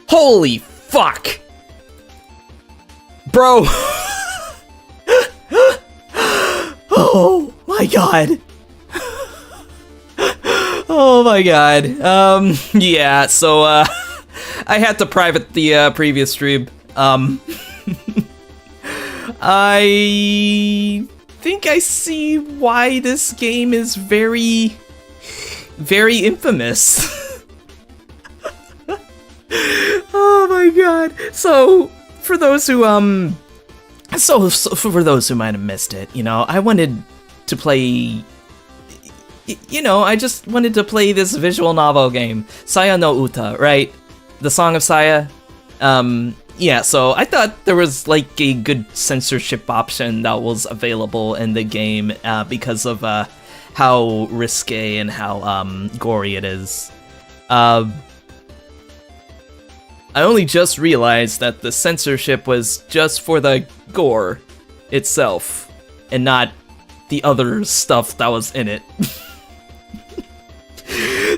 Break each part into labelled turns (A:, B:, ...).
A: Holy fuck! Bro! Oh my god! Oh my god. Yeah, so, I had to private the, previous stream. I think I see why this game is very, very infamous. Oh my god. So, for those who, for those who might have missed it, you know, I wanted to play, you know, I just wanted to play this visual novel game, Saya no Uta, right? The Song of Saya. Yeah, so I thought there was, like, a good censorship option that was available in the game, because of, how risque and how, gory it is. I only just realized that the censorship was just for the gore itself, and not the other stuff that was in it.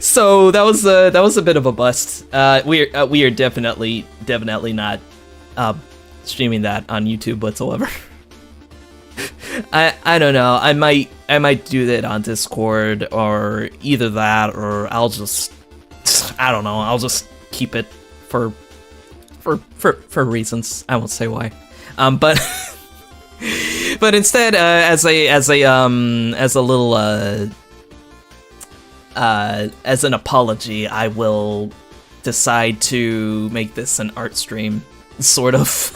A: So that was a bit of a bust. We are definitely not streaming that on YouTube whatsoever. I don't know. I might do that on Discord, or either that, or I'll just, I don't know. I'll just keep it for reasons. I won't say why. But but instead, as a little as an apology, I will decide to make this an art stream, sort of.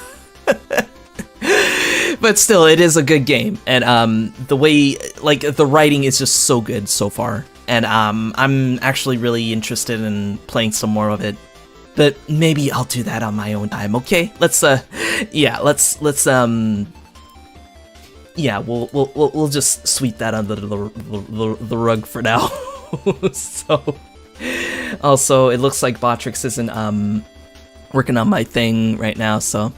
A: But still, it is a good game, and the way, like, the writing is just so good so far, and I'm actually really interested in playing some more of it. But maybe I'll do that on my own time, okay? Let's yeah, yeah, we'll just sweep that under the rug for now. So, also, it looks like Botrix isn't working on my thing right now, so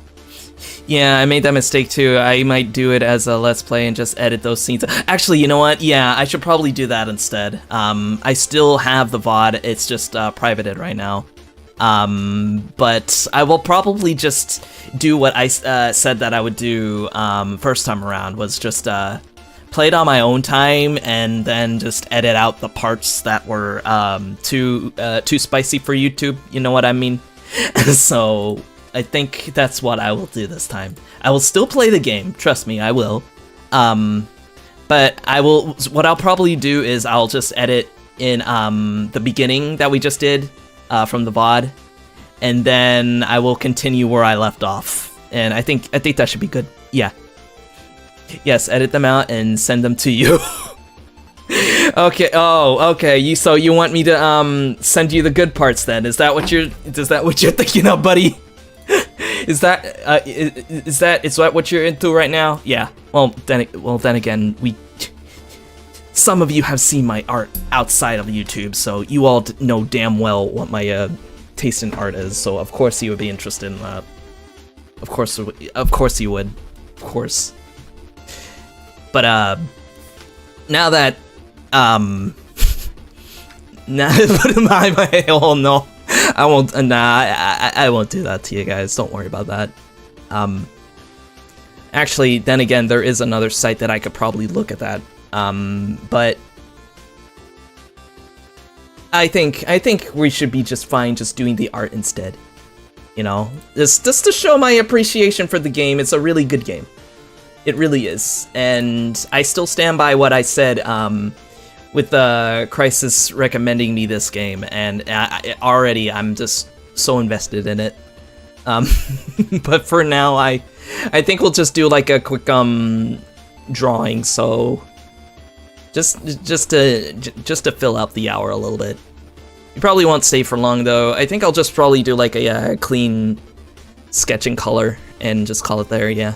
A: yeah, I made that mistake too. I might do it as a Let's Play and just edit those scenes. Actually, you know what? Yeah, I should probably do that instead. I still have the VOD, it's just privated right now. But I will probably just do what I said that I would do first time around, was just play it on my own time and then just edit out the parts that were too spicy for YouTube, you know what I mean? So I think that's what I will do this time. I will still play the game, trust me, I will. But what I'll probably do is I'll just edit in the beginning that we just did from the VOD, and then I will continue where I left off. And I think that should be good. Yeah. Yes, edit them out and send them to you. Okay. Oh, okay. So you want me to send you the good parts then? Is that what you're thinking of, buddy? Is that what you're into right now? Yeah. Well, then again, some of you have seen my art outside of YouTube, so you all know damn well what my taste in art is. So of course you would be interested in that. Of course you would. Of course. But now that now oh no, I won't. I won't do that to you guys. Don't worry about that. Actually, then again, there is another site that I could probably look at that. But I think we should be just fine just doing the art instead. You know, just to show my appreciation for the game. It's a really good game. It really is, and I still stand by what I said with Crisis recommending me this game, and already I'm just so invested in it. But for now, I think we'll just do like a quick drawing, so just to fill out the hour a little bit. You probably won't stay for long though. I think I'll just probably do like a clean sketch in color and just call it there. Yeah.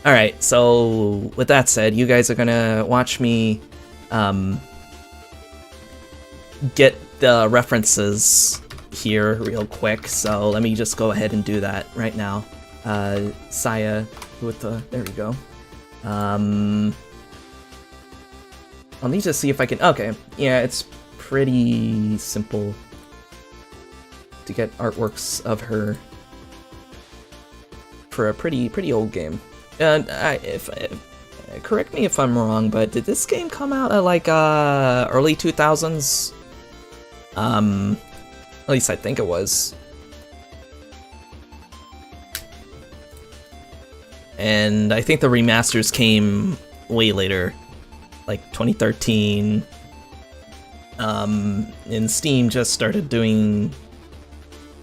A: Alright, so with that said, you guys are gonna watch me get the references here real quick, so let me just go ahead and do that right now. Saya with the, there we go. Let me just see if I can, okay, yeah, it's pretty simple to get artworks of her for a pretty old game. Correct me if I'm wrong, but did this game come out at like early 2000s? At least I think it was. And I think the remasters came way later, like 2013. And Steam just started doing,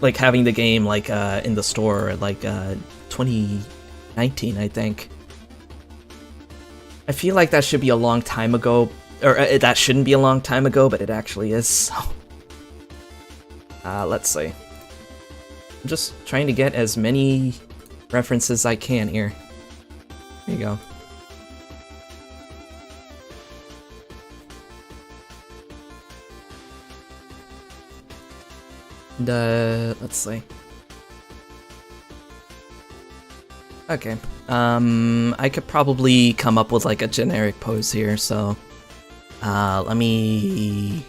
A: like, having the game like in the store at like 2019, I think. I feel like that should be a long time ago, or that shouldn't be a long time ago, but it actually is. So. Let's see. I'm just trying to get as many references as I can here. There you go. And, let's see. Okay. I could probably come up with like a generic pose here, so let me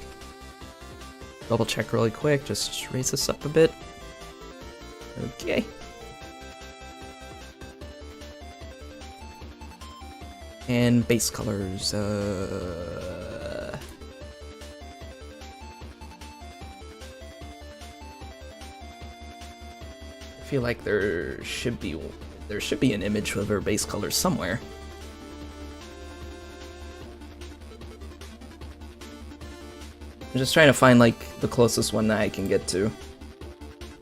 A: double check really quick, just raise this up a bit. Okay. And base colors, I feel like there should be an image of her base colors somewhere. I'm just trying to find like the closest one that I can get to.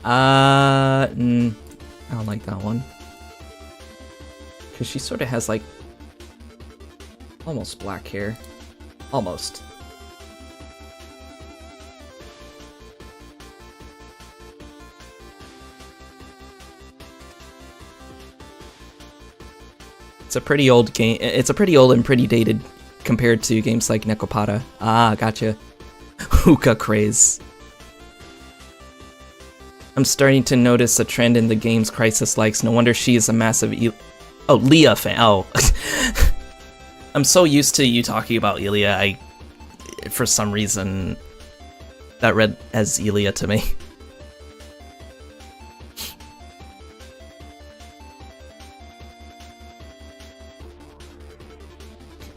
A: I don't like that one. Cause she sort of has like almost black hair. Almost. It's a pretty old game. It's a pretty old and pretty dated compared to games like Nekopara. Ah, gotcha. Hookah craze. I'm starting to notice a trend in the games Crisis likes. No wonder she is a massive Leah fan. Oh. I'm so used to you talking about Elia, for some reason, that read as Elia to me.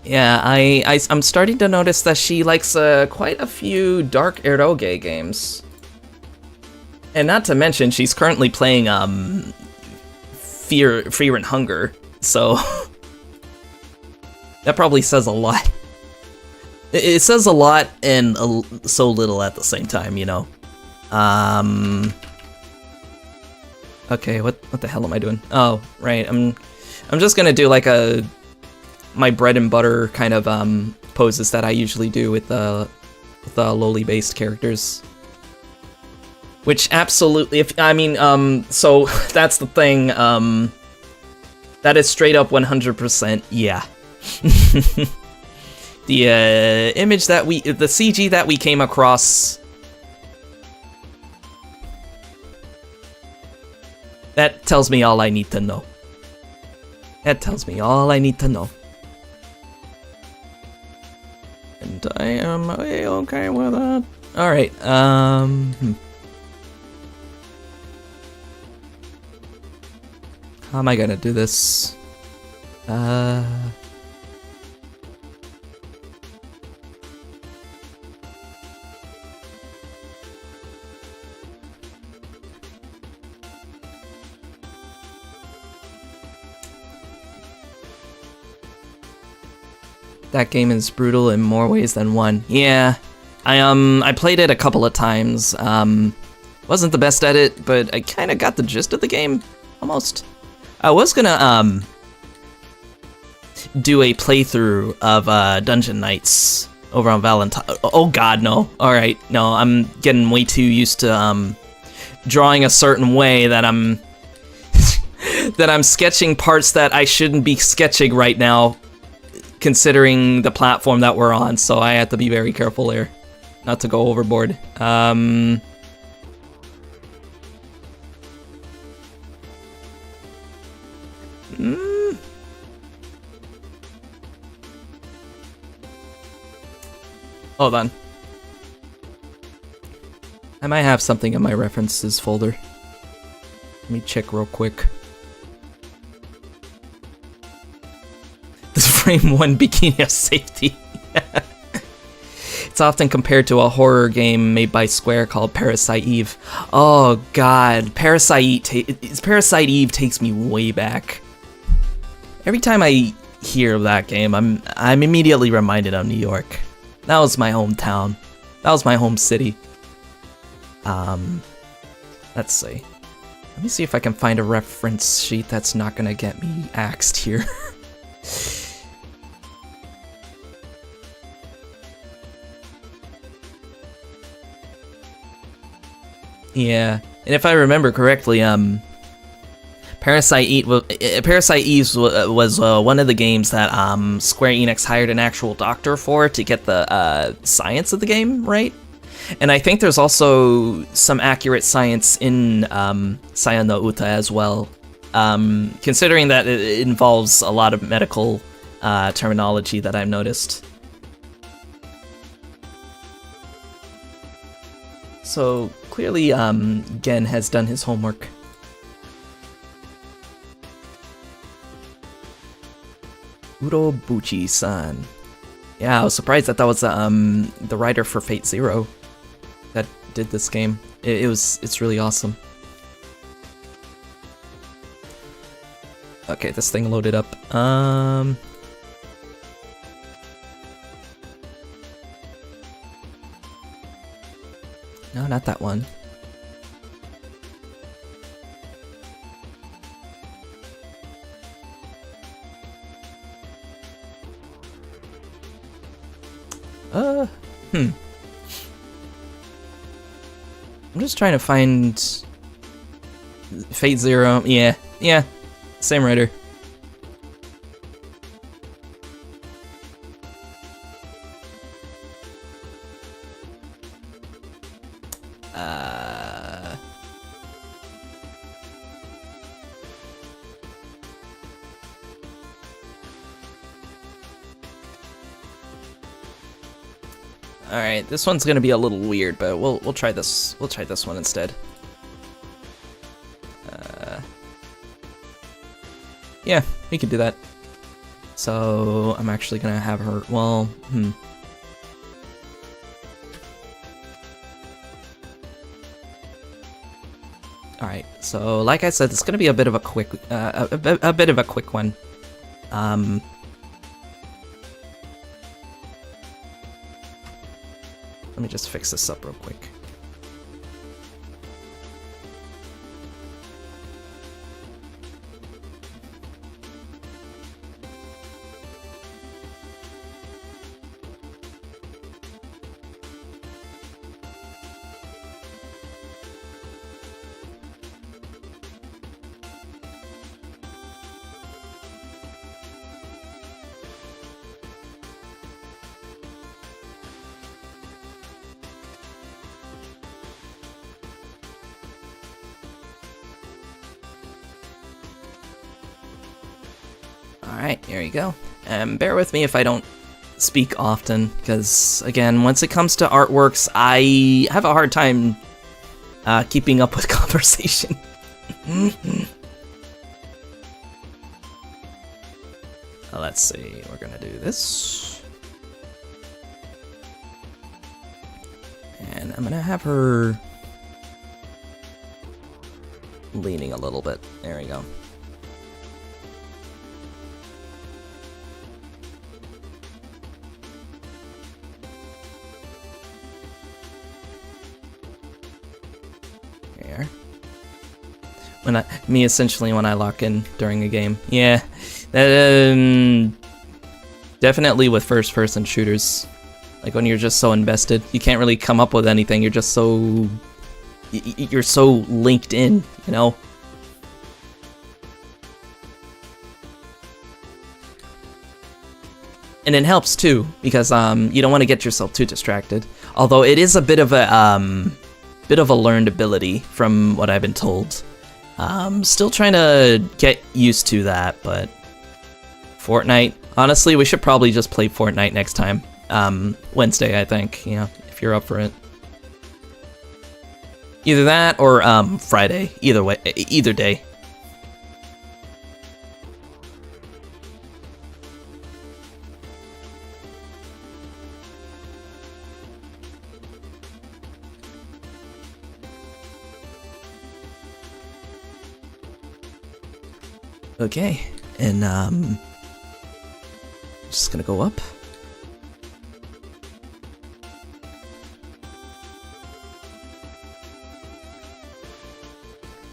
A: Yeah, I'm starting to notice that she likes quite a few dark eroge games. And not to mention, she's currently playing Fear and Hunger, so that probably says a lot. It says a lot and so little at the same time, you know. Okay, what the hell am I doing? Oh, right. I'm just gonna do like my bread and butter kind of poses that I usually do with the lowly based characters. Which absolutely, so that's the thing. That is straight up 100%, yeah. The image that the CG that we came across, that tells me all I need to know. That tells me all I need to know. And I am okay with that. Alright, How am I gonna do this? That game is brutal in more ways than one. Yeah, I played it a couple of times. Wasn't the best at it, but I kind of got the gist of the game, almost. I was gonna do a playthrough of Dungeon Knights over on Valentine. Oh God, no! All right, no, I'm getting way too used to drawing a certain way that I'm that I'm sketching parts that I shouldn't be sketching right now, considering the platform that we're on. So I have to be very careful there, not to go overboard. Hold on. I might have something in my references folder. Let me check real quick. This frame 1 bikini of safety. It's often compared to a horror game made by Square called Parasite Eve. Oh God, Parasite Eve takes me way back. Every time I hear of that game, I'm immediately reminded of New York. That was my hometown. That was my home city. Let's see. Let me see if I can find a reference sheet that's not gonna get me axed here. Yeah, and if I remember correctly, Parasite Eve was one of the games that Square Enix hired an actual doctor for to get the science of the game right. And I think there's also some accurate science in Saya no Uta as well, considering that it involves a lot of medical terminology that I've noticed. So clearly Gen has done his homework. Urobuchi-san. Yeah, I was surprised that was the writer for Fate Zero that did this game. It's really awesome. Okay, this thing loaded up. No, not that one. I'm just trying to find Fate Zero. Yeah, same writer. Alright, this one's gonna be a little weird, but we'll try this. We'll try this one instead. Yeah, we can do that. So I'm actually gonna have her. Well, Alright, so like I said, it's gonna be a bit of a quick, a bit of a quick one. Let me just fix this up real quick. Alright, here you go. And bear with me if I don't speak often, because, again, once it comes to artworks, I have a hard time keeping up with conversation. Let's see, we're gonna do this. And I'm gonna have her leaning a little bit. There we go. Essentially when I lock in during a game. Yeah, definitely with first-person shooters. Like when you're just so invested, you can't really come up with anything. You're just so you're so linked in, you know. And it helps too because you don't want to get yourself too distracted. Although it is a bit of a learned ability from what I've been told. Still trying to get used to that, but Fortnite, honestly, we should probably just play Fortnite next time. Wednesday, I think, you know, if you're up for it. Either that or Friday, either way, either day. Okay, and just gonna go up.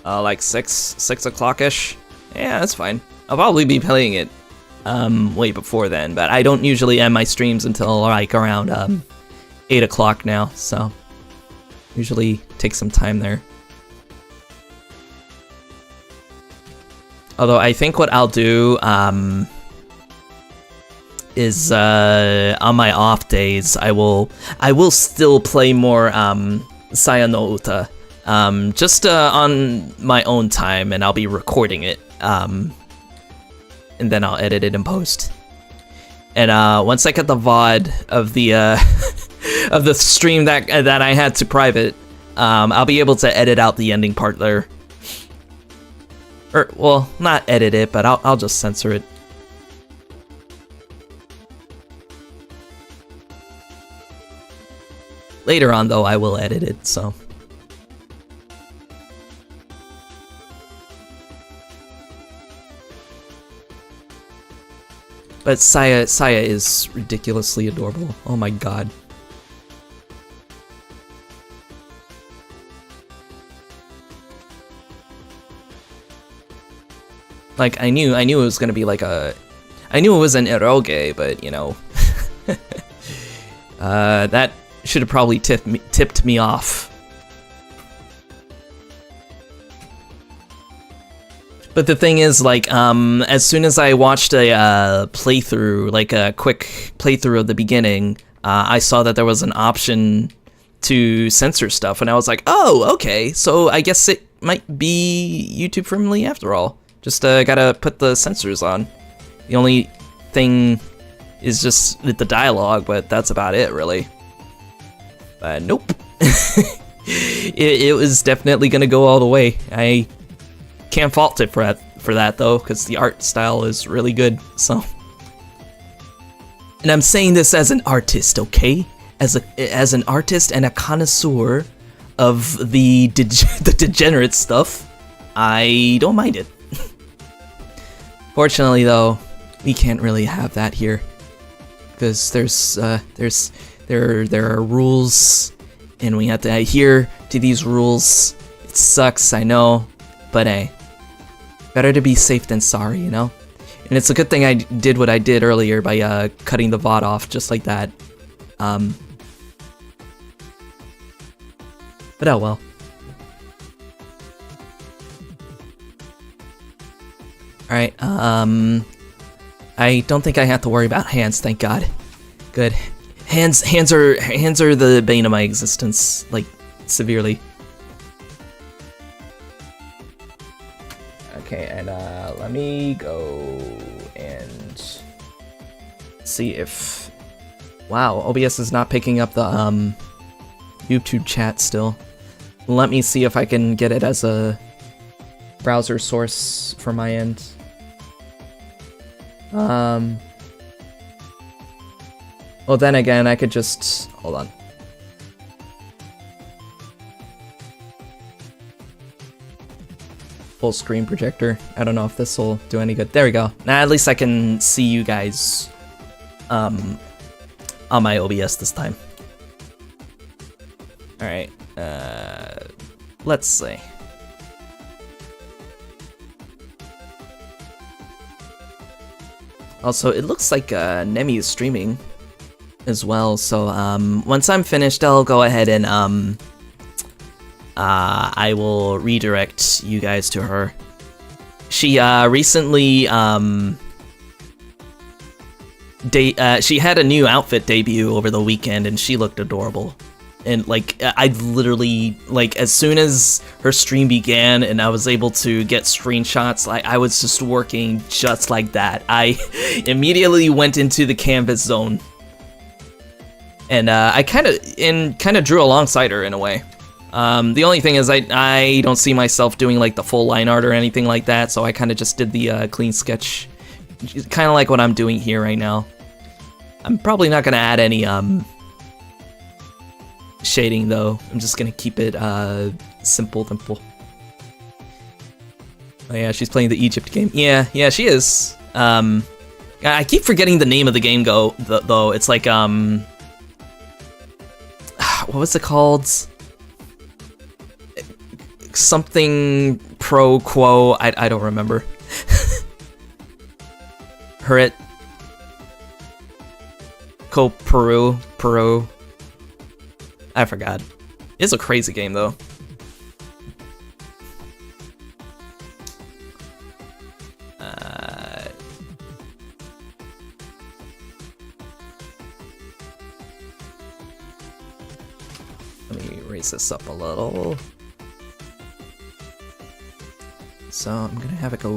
A: Like 6 o'clock-ish. Yeah, that's fine. I'll probably be playing it way before then, but I don't usually end my streams until like around 8 o'clock now, so usually take some time there. Although I think what I'll do is on my off days I will still play more Saya no Uta just on my own time, and I'll be recording it and then I'll edit it in post. And once I get the VOD of the of the stream that I had to private, I'll be able to edit out the ending part there. Or, well, not edit it, but I'll just censor it. Later on, though, I will edit it, so. But Saya is ridiculously adorable. Oh my god. Like, I knew it was gonna be like I knew it was an eroge, but, you know. That should have probably tipped me off. But the thing is, like, as soon as I watched a playthrough, like a quick playthrough of the beginning, I saw that there was an option to censor stuff, and I was like, oh, okay, so I guess it might be YouTube friendly after all. Just gotta put the censors on. The only thing is just the dialogue, but that's about it, really. Nope. it was definitely gonna go all the way. I can't fault it for that though, because the art style is really good. So, and I'm saying this as an artist, okay? As an artist and a connoisseur of the degenerate stuff, I don't mind it. Fortunately, though, we can't really have that here, because there's There are rules, and we have to adhere to these rules. It sucks, I know, but hey, better to be safe than sorry, you know? And it's a good thing I did what I did earlier by cutting the VOD off just like that. But oh well. Alright, I don't think I have to worry about hands, thank God. Good. Hands are the bane of my existence, like, severely. Okay, and let me go and see if... Wow, OBS is not picking up the YouTube chat still. Let me see if I can get it as a browser source for my end. Well, then again, I could just... Hold on. Full screen projector. I don't know if this will do any good. There we go. Now, at least I can see you guys on my OBS this time. Alright. Let's see. Also, it looks like Nemi is streaming as well, so once I'm finished, I'll go ahead and I will redirect you guys to her. She recently she had a new outfit debut over the weekend, and she looked adorable. And like, I literally, like, as soon as her stream began and I was able to get screenshots, like, I was just working just like that. I immediately went into the canvas zone. And I kind of drew alongside her in a way. The only thing is I don't see myself doing like the full line art or anything like that, so I kind of just did the clean sketch, kind of like what I'm doing here right now. I'm probably not gonna add any shading though. I'm just gonna keep it simple. Oh yeah, she's playing the Egypt game. Yeah, she is. I keep forgetting the name of the game though. It's like what was it called? Something pro quo. I don't remember. Hurt. Co Peru. I forgot. It's a crazy game though. Let me raise this up a little. So I'm gonna have it go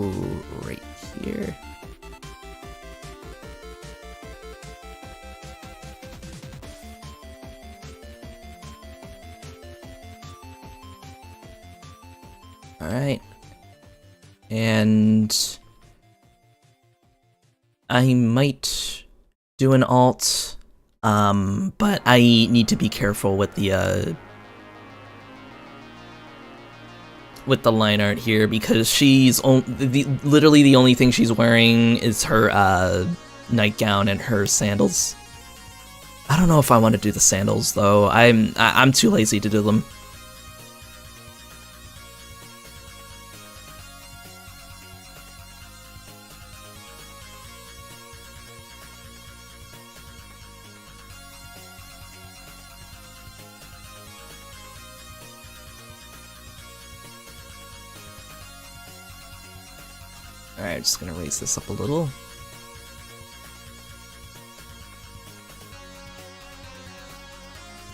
A: right here. Alright. And I might do an alt, but I need to be careful with the line art here, because she's literally the only thing she's wearing is her nightgown and her sandals. I don't know if I want to do the sandals though. I'm too lazy to do them. Alright, just gonna raise this up a little.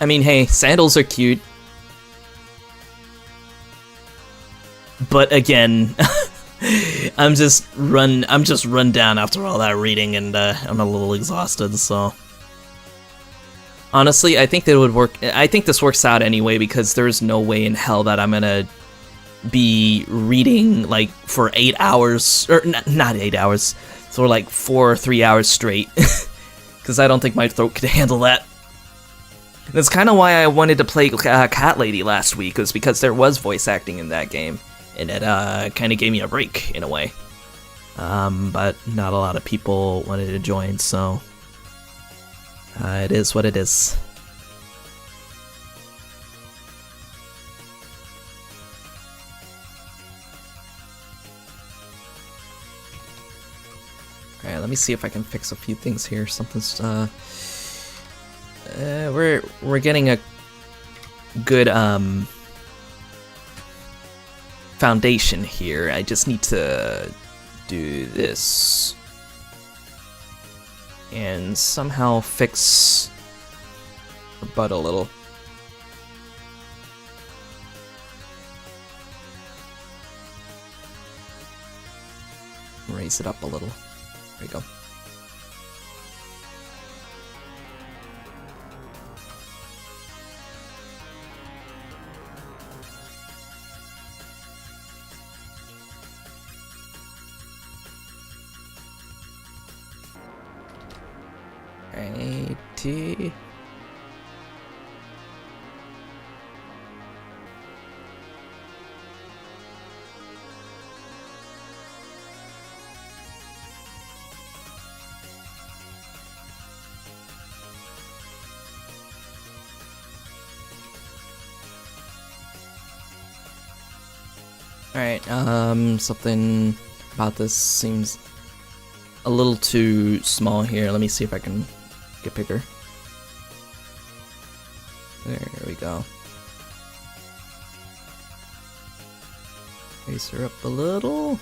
A: I mean, hey, sandals are cute. But again, I'm just run down after all that reading, and I'm a little exhausted, so. Honestly, I think that would work. I think this works out anyway, because there's no way in hell that I'm gonna be reading like for 8 hours, or not 8 hours, for like 4 or 3 hours straight, because I don't think my throat could handle that. That's kind of why I wanted to play Cat Lady last week, was because there was voice acting in that game, and it kind of gave me a break in a way. But not a lot of people wanted to join, so it is what it is. let me see if I can fix a few things here. Something's we're getting a good foundation here. I just need to do this and somehow fix her butt a little. Raise it up a little. There you go. Righty. Alright, something about this seems a little too small here. Let me see if I can get bigger. There we go. Raise her up a little.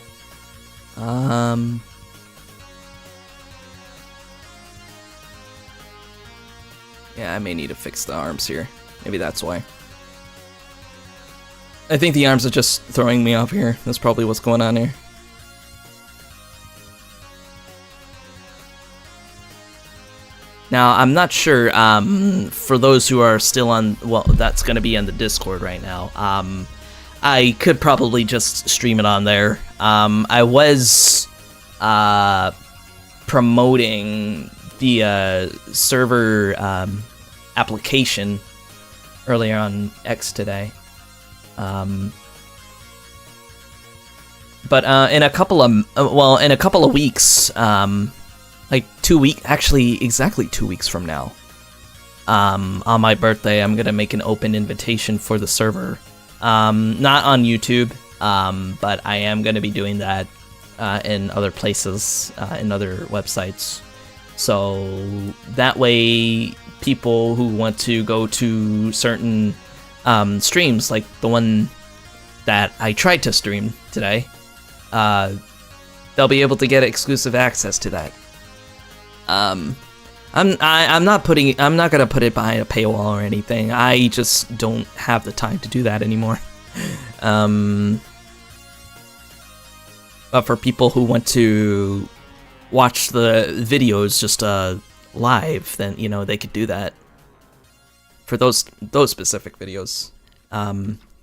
A: Yeah, I may need to fix the arms here. Maybe that's why. I think the arms are just throwing me off here. That's probably what's going on here. Now, I'm not sure, for those who are still on, well, that's going to be on the Discord right now. I could probably just stream it on there. I was promoting the server application earlier on X today. But in a couple of weeks, like exactly 2 weeks from now, on my birthday, I'm gonna make an open invitation for the server. Not on YouTube, but I am gonna be doing that in other places, in other websites. So that way, people who want to go to certain streams, like the one that I tried to stream today, they'll be able to get exclusive access to that. I'm not gonna put it behind a paywall or anything. I just don't have the time to do that anymore. But for people who want to watch the videos just live, then they could do that. For those specific videos,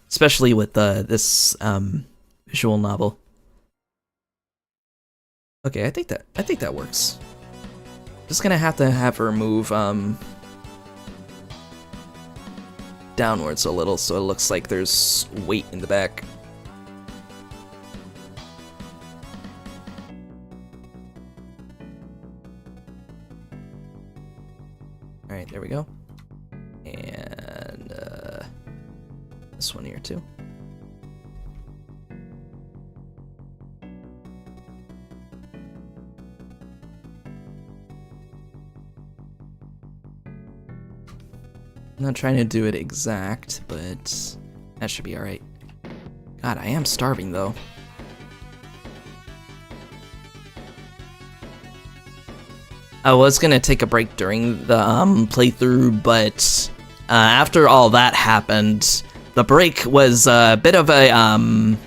A: especially with this visual novel. Okay, I think that works. Just gonna have to have her move downwards a little, so it looks like there's weight in the back. All right, there we go. And this one here too. I'm not trying to do it exact, but that should be alright. God, I am starving though. I was gonna take a break during the playthrough, but after all that happened, the break was a bit of an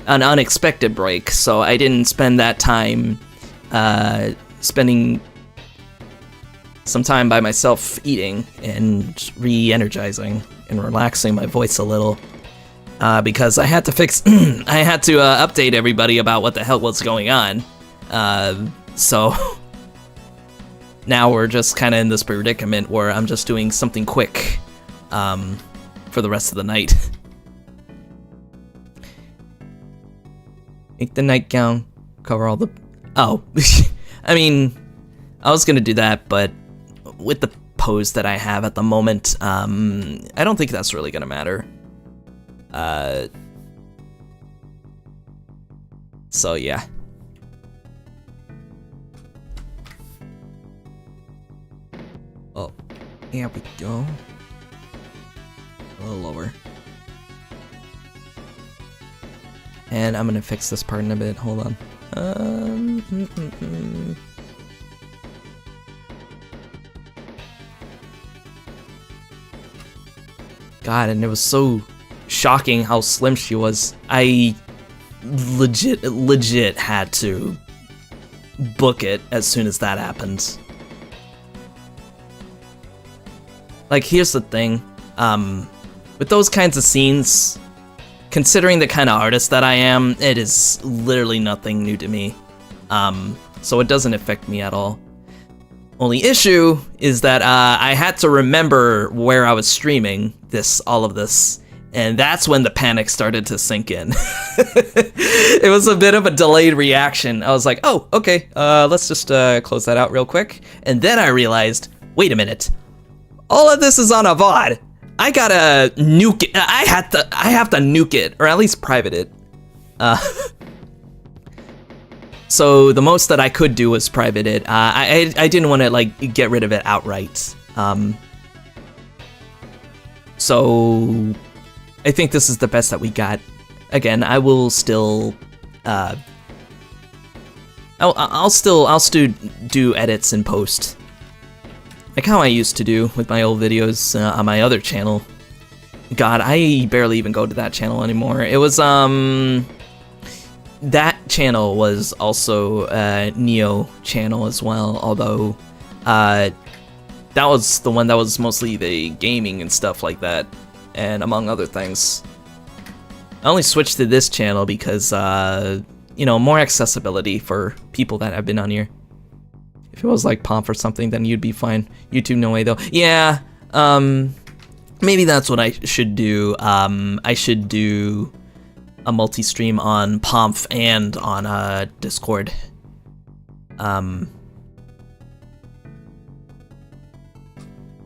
A: unexpected break, so I didn't spend that time spending some time by myself eating and re-energizing and relaxing my voice a little, because I had to update everybody about what the hell was going on. So now we're just kind of in this predicament where I'm just doing something quick for the rest of the night. Make the nightgown cover all the... Oh, I mean, I was gonna do that, but with the pose that I have at the moment, I don't think that's really gonna matter. So yeah. There we go. A little lower. And I'm gonna fix this part in a bit. Hold on. God, and it was so shocking how slim she was. I legit had to book it as soon as that happened. Like, here's the thing. With those kinds of scenes, considering the kind of artist that I am, it is literally nothing new to me. So it doesn't affect me at all. Only issue is that I had to remember where I was streaming all of this, and that's when the panic started to sink in. It was a bit of a delayed reaction. I was like, oh, okay, let's just close that out real quick. And then I realized, wait a minute, all of this is on a VOD. I gotta nuke it. I have to nuke it, or at least private it. So the most that I could do was private it. I didn't want to like get rid of it outright. So I think this is the best that we got. Again, I will still I'll still do edits and post, like how I used to do with my old videos on my other channel. God, I barely even go to that channel anymore. It was that channel was also a Neo channel as well, although that was the one that was mostly the gaming and stuff like that, and among other things. I only switched to this channel because, you know, more accessibility for people that have been on here. If it was like Pomp or something, then you'd be fine. YouTube, no way though. Yeah, maybe that's what I should do. I should do a multi-stream on Pomp and on Discord.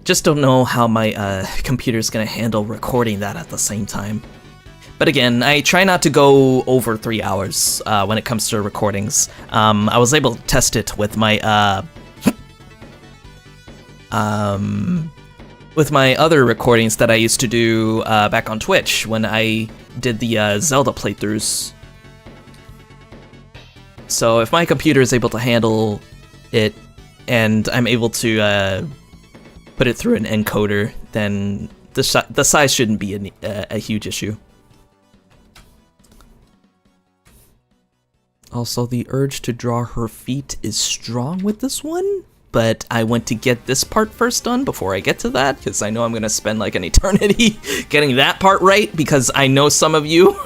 A: Just don't know how my computer's gonna handle recording that at the same time. But again, I try not to go over 3 hours when it comes to recordings. I was able to test it with my other recordings that I used to do back on Twitch when I did the Zelda playthroughs. So if my computer is able to handle it and I'm able to put it through an encoder, then the size shouldn't be a huge issue. Also, the urge to draw her feet is strong with this one, but I want to get this part first done before I get to that, because I know I'm going to spend like an eternity getting that part right, because I know some of you,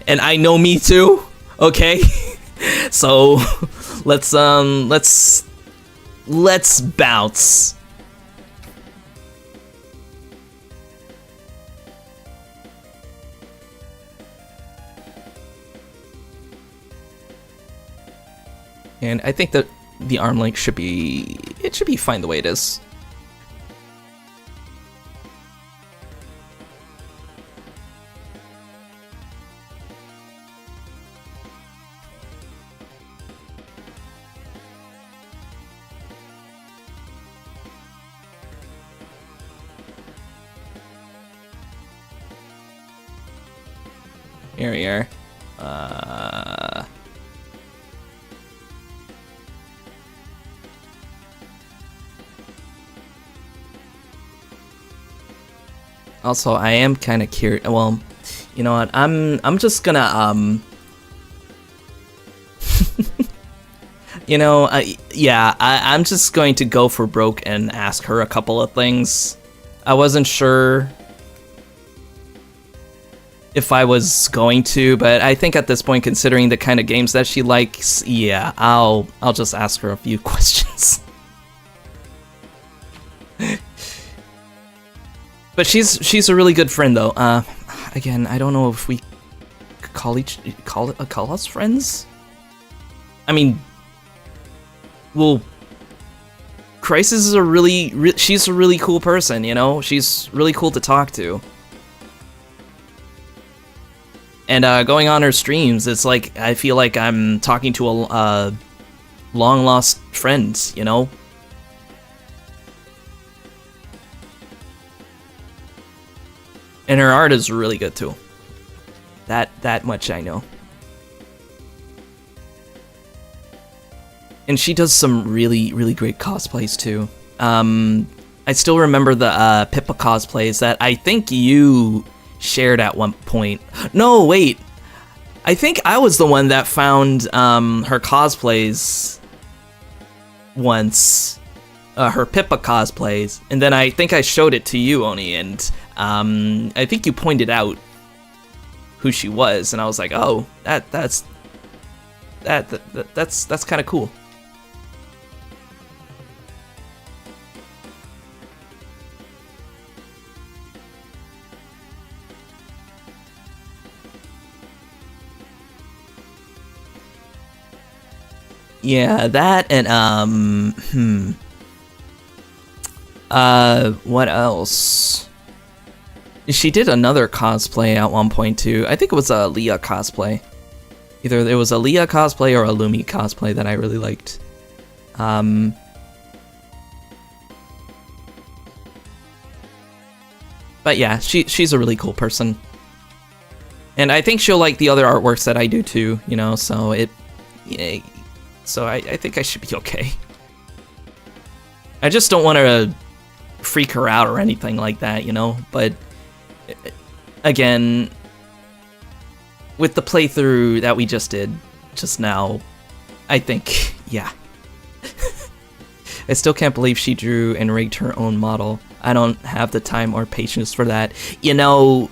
A: and I know me too, okay? So, let's bounce. And I think that the arm length should be fine the way it is. Here we are. Also, I am kind of curious. Well, you know what? I'm just gonna you know, I'm just going to go for broke and ask her a couple of things. I wasn't sure if I was going to, but I think at this point, considering the kind of games that she likes, yeah, I'll just ask her a few questions. But she's a really good friend though. Again, I don't know if we call us friends. I mean, well, Crisis is she's a really cool person, you know? She's really cool to talk to. And going on her streams, it's like, I feel like I'm talking to a long-lost friend, you know? And her art is really good too. That much I know. And she does some really great cosplays too. I still remember the Pippa cosplays that I think you shared at one point. No, wait. I think I was the one that found her cosplays once. Her Pippa cosplays. And then I think I showed it to you, Oni, and I think you pointed out who she was, and I was like, oh, that's kind of cool. Yeah, that and what else? She did another cosplay at one point too. I think it was a Leah cosplay. Either it was a Leah cosplay or a Lumi cosplay that I really liked. But yeah, she's a really cool person. And I think she'll like the other artworks that I do too, you know, so I think I should be okay. I just don't want to freak her out or anything like that, you know, but again, with the playthrough that we just did just now, I think, yeah. I still can't believe she drew and rigged her own model. I don't have the time or patience for that. You know,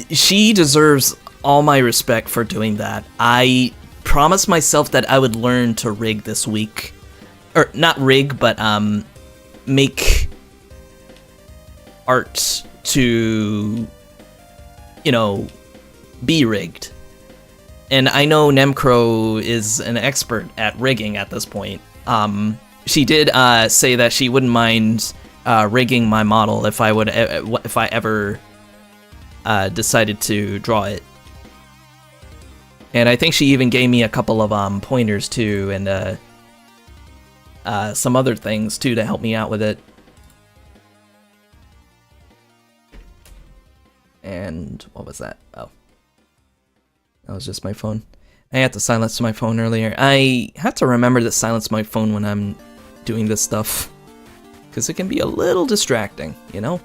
A: she deserves all my respect for doing that. I promised myself that I would learn to rig this week. Or, not rig, but, make art to, you know, be rigged. And I know Nemcro is an expert at rigging at this point. She did say that she wouldn't mind rigging my model if I ever decided to draw it. And I think she even gave me a couple of pointers too, and some other things too to help me out with it. And what was that? Oh, that was just my phone. I had to silence my phone earlier. I have to remember to silence my phone when I'm doing this stuff, because it can be a little distracting, you know?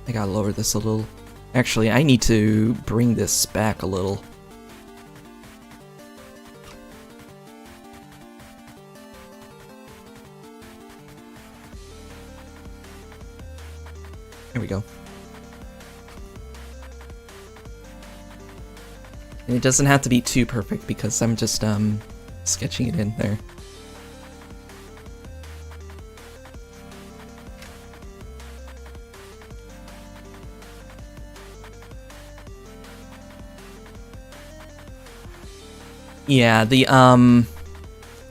A: I gotta lower this a little. Actually, I need to bring this back a little. There we go. And it doesn't have to be too perfect because I'm just sketching it in there. Yeah, the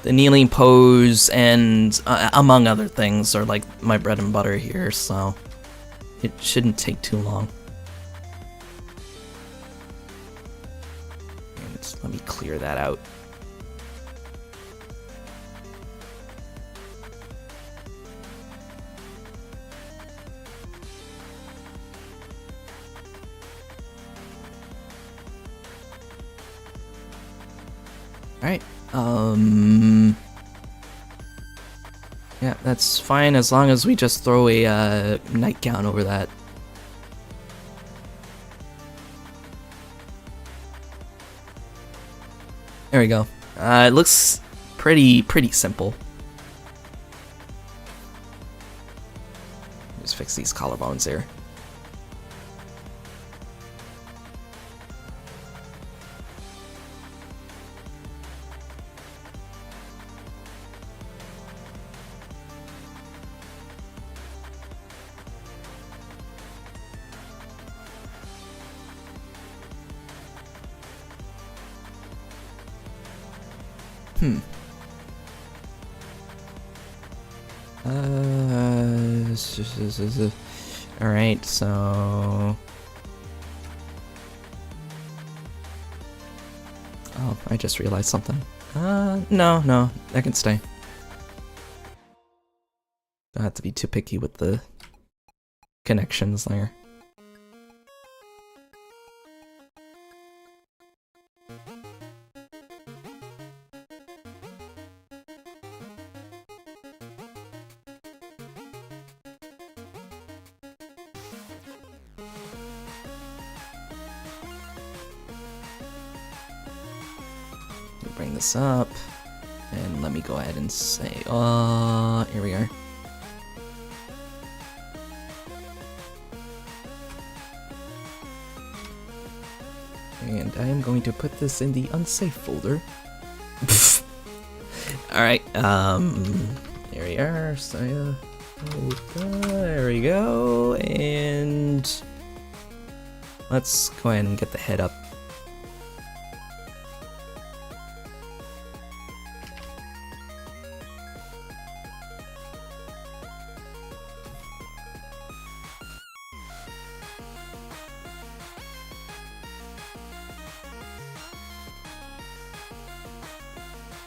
A: kneeling pose and among other things are like my bread and butter here, so it shouldn't take too long. And let me clear that out. Alright, yeah, that's fine as long as we just throw a nightgown over that. There we go. It looks pretty simple. Just fix these collarbones here. Alright, so... Oh, I just realized something. No, that can stay. Don't have to be too picky with the connections there. Bring this up, and let me go ahead and say, here we are. And I am going to put this in the unsafe folder. Alright, there we are, so there we go, and let's go ahead and get the head up.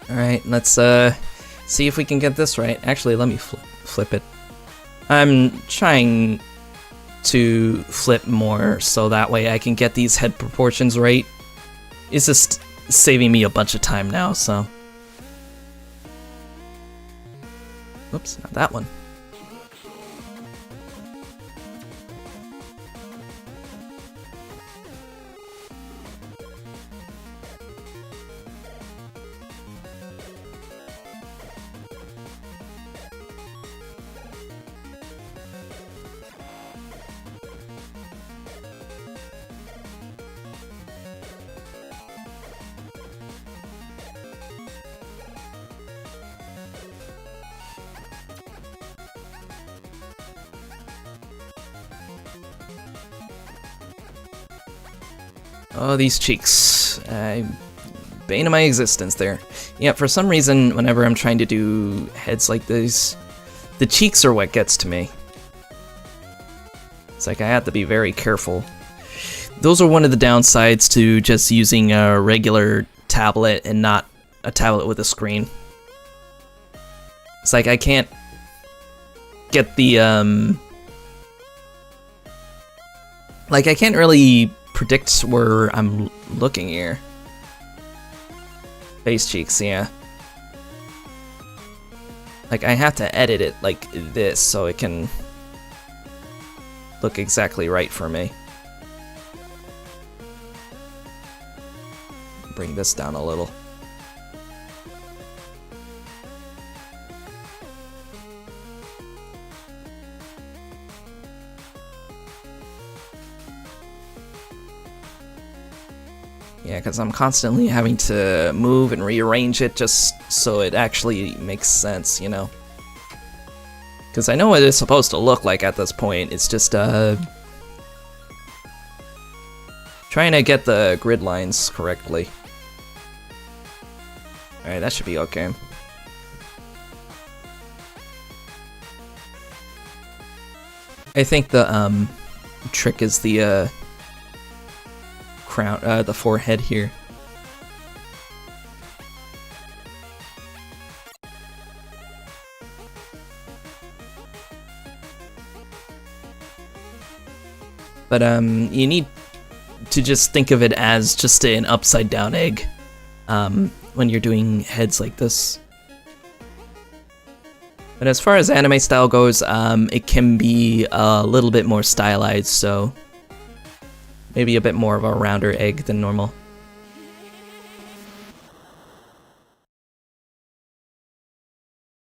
A: Alright, let's see if we can get this right. Actually, let me flip it. I'm trying to flip more so that way I can get these head proportions right. It's just saving me a bunch of time now, so. Oops, not that one. Oh, these cheeks. Bane of my existence there. Yeah, for some reason, whenever I'm trying to do heads like this, the cheeks are what gets to me. It's like I have to be very careful. Those are one of the downsides to just using a regular tablet and not a tablet with a screen. It's like I can't get the, like I can't really predict where I'm looking here. Face cheeks, yeah. Like I have to edit it like this so it can look exactly right for me. Bring this down a little. Yeah, because I'm constantly having to move and rearrange it just so it actually makes sense, you know? Because I know what it's supposed to look like at this point, it's just, trying to get the grid lines correctly. Alright, that should be okay. I think the, trick is the, crown, the forehead here. But you need to just think of it as just an upside down egg when you're doing heads like this. But as far as anime style goes, it can be a little bit more stylized, so maybe a bit more of a rounder egg than normal.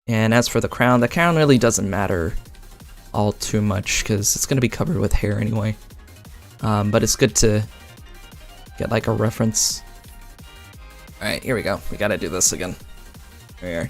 A: And as for the crown really doesn't matter all too much because it's going to be covered with hair anyway. But it's good to get like a reference. Alright, here we go. We gotta do this again. Here we are.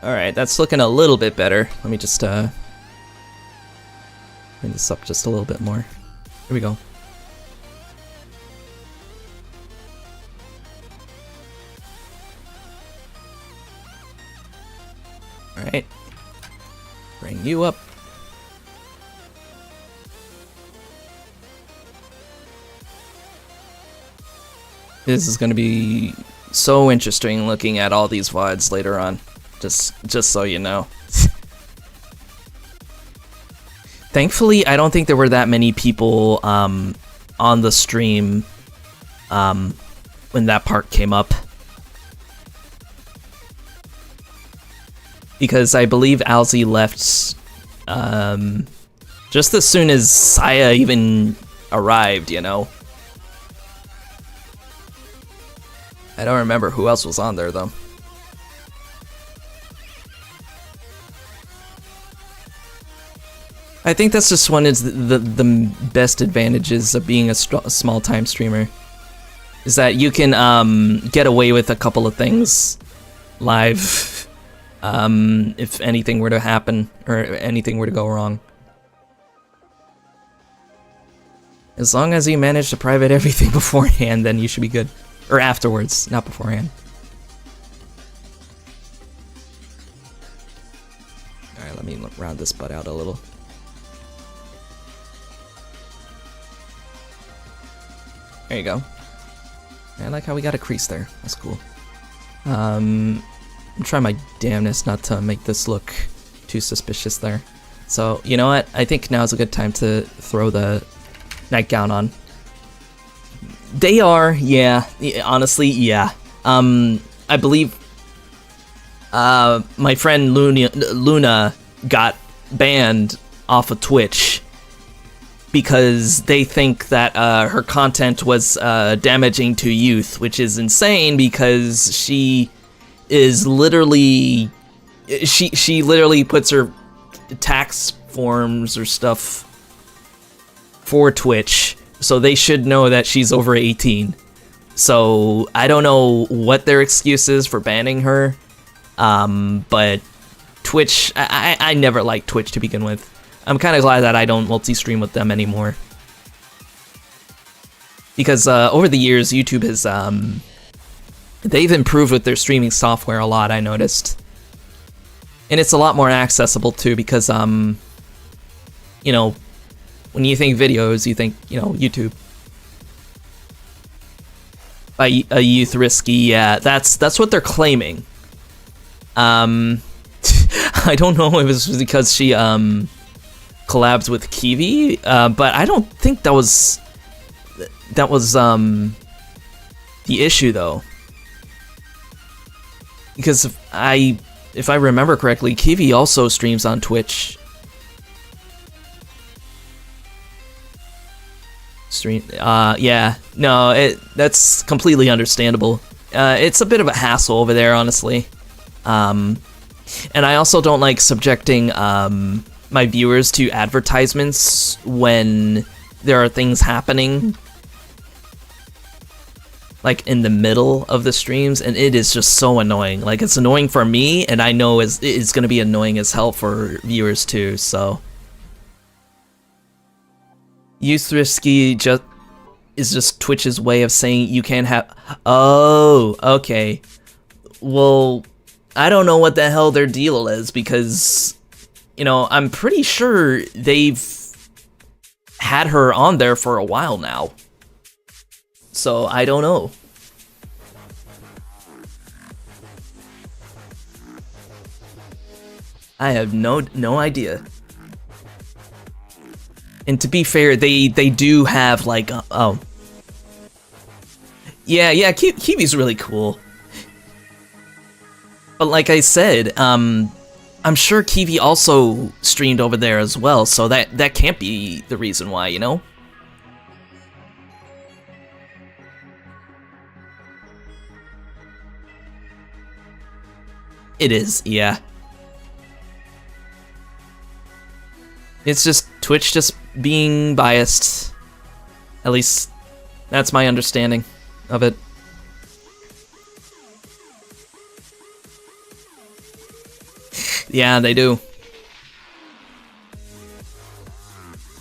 A: Alright, that's looking a little bit better. Let me just bring this up just a little bit more. Here we go. Bring you up. This is gonna be so interesting looking at all these VODs later on. Just so you know. Thankfully, I don't think there were that many people on the stream when that part came up. Because I believe Alzi left just as soon as Saya even arrived, you know? I don't remember who else was on there, though. I think that's just one of the best advantages of being a small-time streamer. Is that you can get away with a couple of things live if anything were to happen or anything were to go wrong. As long as you manage to private everything beforehand, then you should be good. Or afterwards, not beforehand. Alright, let me round this butt out a little. There you go. I like how we got a crease there. That's cool. I'm trying my damnedest not to make this look too suspicious there. So, you know what? I think now's a good time to throw the nightgown on. They are, yeah. Honestly, yeah. I believe my friend Luna got banned off of Twitch because they think that her content was damaging to youth, which is insane because she is literally she literally puts her tax forms or stuff for Twitch, so they should know that she's over 18. So I don't know what their excuse is for banning her, but Twitch, I never liked Twitch to begin with. I'm kind of glad that I don't multi-stream with them anymore. Because over the years, YouTube has, they've improved with their streaming software a lot, I noticed. And it's a lot more accessible too, because, you know, when you think videos, you think, you know, YouTube. By a youth risky, yeah, that's what they're claiming. I don't know if it was because she, collabs with Kiwi, but I don't think that was the issue though, because if I remember correctly, Kiwi also streams on Twitch. Yeah, no, that's completely understandable. It's a bit of a hassle over there, honestly, and I also don't like subjecting my viewers to advertisements when there are things happening like in the middle of the streams, and it is just so annoying. Like, it's annoying for me, and I know it's gonna be annoying as hell for viewers too, so youth risky is just Twitch's way of saying you can't have. Oh, okay. Well, I don't know what the hell their deal is, because, you know, I'm pretty sure they've had her on there for a while now. So, I don't know. I have no idea. And to be fair, they do have, like, oh. Yeah, Kiwi's really cool. But like I said, I'm sure Kiwi also streamed over there as well, so that can't be the reason why, you know? It is, yeah. It's just Twitch just being biased. At least, that's my understanding of it. Yeah, they do.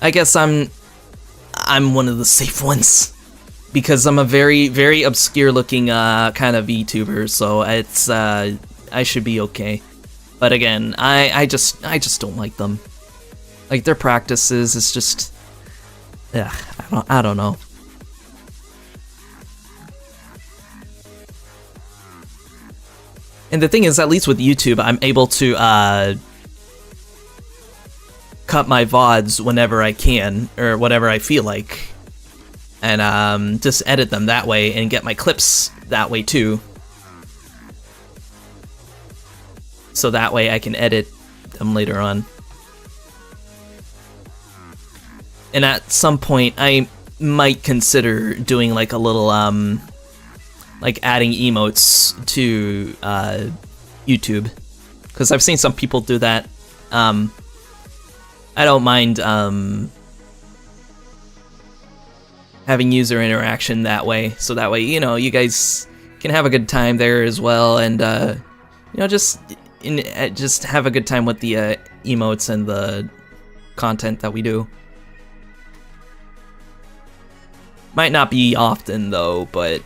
A: I guess I'm one of the safe ones, because I'm a very, very obscure looking kind of VTuber, so it's I should be okay. But again, I just don't like them. Like their practices is just, I don't know. And the thing is, at least with YouTube, I'm able to cut my VODs whenever I can, or whatever I feel like, and just edit them that way and get my clips that way too. So that way I can edit them later on. And at some point, I might consider doing like a little like adding emotes to YouTube, because I've seen some people do that. I don't mind having user interaction that way, so that way, you know, you guys can have a good time there as well, and you know, just have a good time with the emotes and the content that we do. Might not be often though, but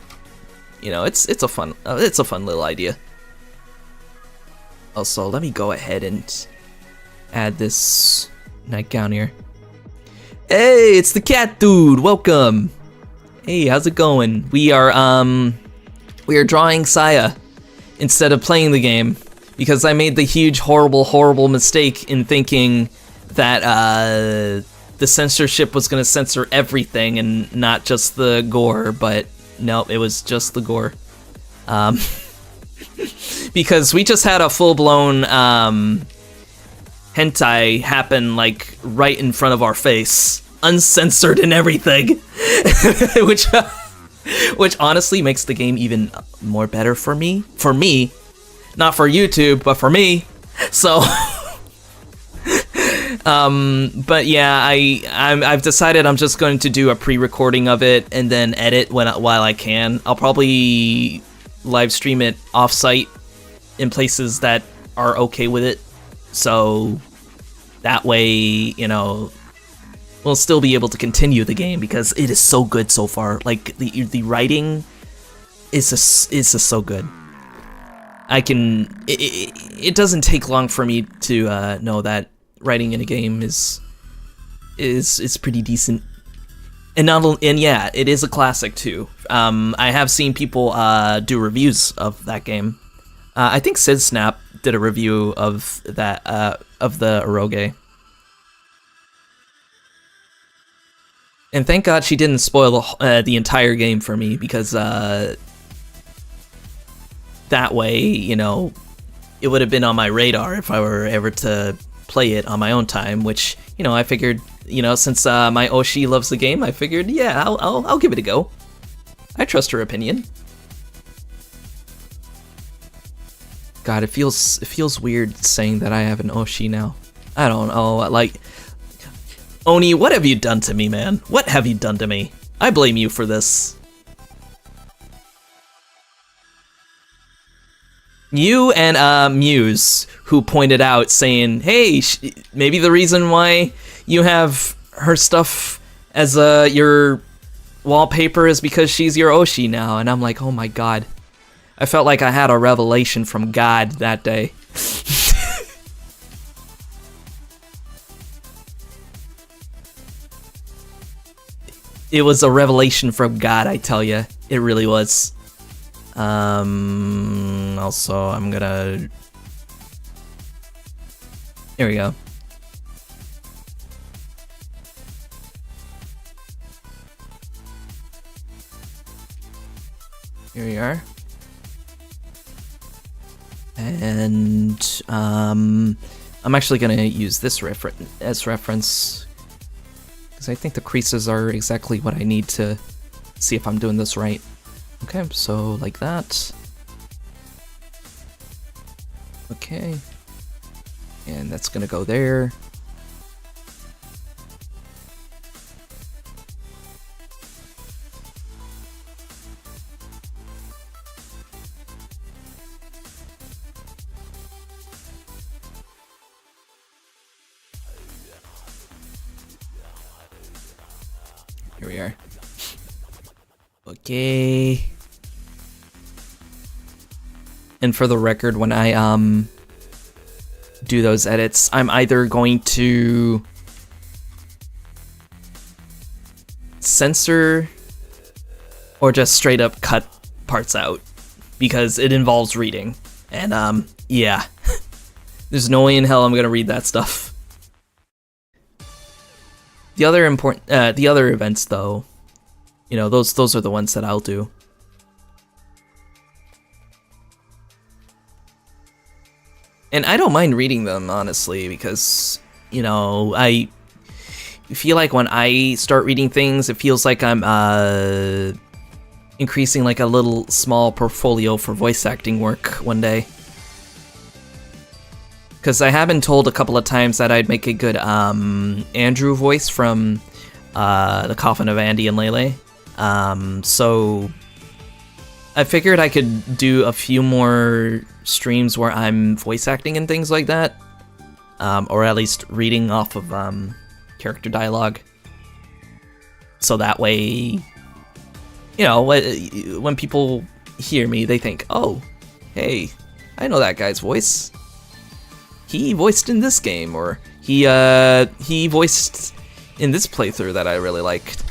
A: you know, it's a fun little idea. Also, let me go ahead and add this nightgown here. Hey, it's the cat dude. Welcome. Hey, how's it going? We are drawing Saya instead of playing the game, because I made the huge horrible mistake in thinking that the censorship was gonna censor everything and not just the gore, but nope, it was just the gore. Because we just had a full-blown hentai happen like right in front of our face, uncensored and everything, which honestly makes the game even more better for me. Not for YouTube, but for me. So but yeah, I've decided I'm just going to do a pre-recording of it and then edit while I can. I'll probably live stream it off-site in places that are okay with it, so that way, you know, we'll still be able to continue the game, because it is so good so far. Like the writing is just so good. It doesn't take long for me to know that writing in a game is pretty decent, and yeah, it is a classic too. I have seen people do reviews of that game. I think Sid Snap did a review of that of the eroge, and thank God she didn't spoil the entire game for me, because that way, you know, it would have been on my radar if I were ever to play it on my own time, which, you know, I figured, you know, since my Oshi loves the game, I figured, yeah, I'll give it a go. I trust her opinion. God, it feels weird saying that I have an Oshi now. I don't know, like, Oni, what have you done to me, man? What have you done to me? I blame you for this. You and Muse, who pointed out, saying, hey, maybe the reason why you have her stuff as your wallpaper is because she's your Oshi now. And I'm like, oh my god. I felt like I had a revelation from God that day. It was a revelation from God, I tell ya. It really was. Also, I'm gonna... Here we go. Here we are. And, I'm actually gonna use this as reference, because I think the creases are exactly what I need to see if I'm doing this right. Okay, so like that. Okay. And that's gonna go there. Here we are. Okay. And for the record, when I do those edits, I'm either going to censor or just straight up cut parts out, because it involves reading, and yeah, there's no way in hell I'm gonna read that stuff. The other events though, you know, those are the ones that I'll do. And I don't mind reading them, honestly, because, you know, I feel like when I start reading things, it feels like I'm increasing like a little small portfolio for voice acting work one day. Because I have been told a couple of times that I'd make a good Andrew voice from The Coffin of Andy and Lele. So I figured I could do a few more streams where I'm voice acting and things like that, or at least reading off of character dialogue. So that way, you know, when people hear me, they think, "Oh, hey, I know that guy's voice. He voiced in this game, or he voiced in this playthrough that I really liked."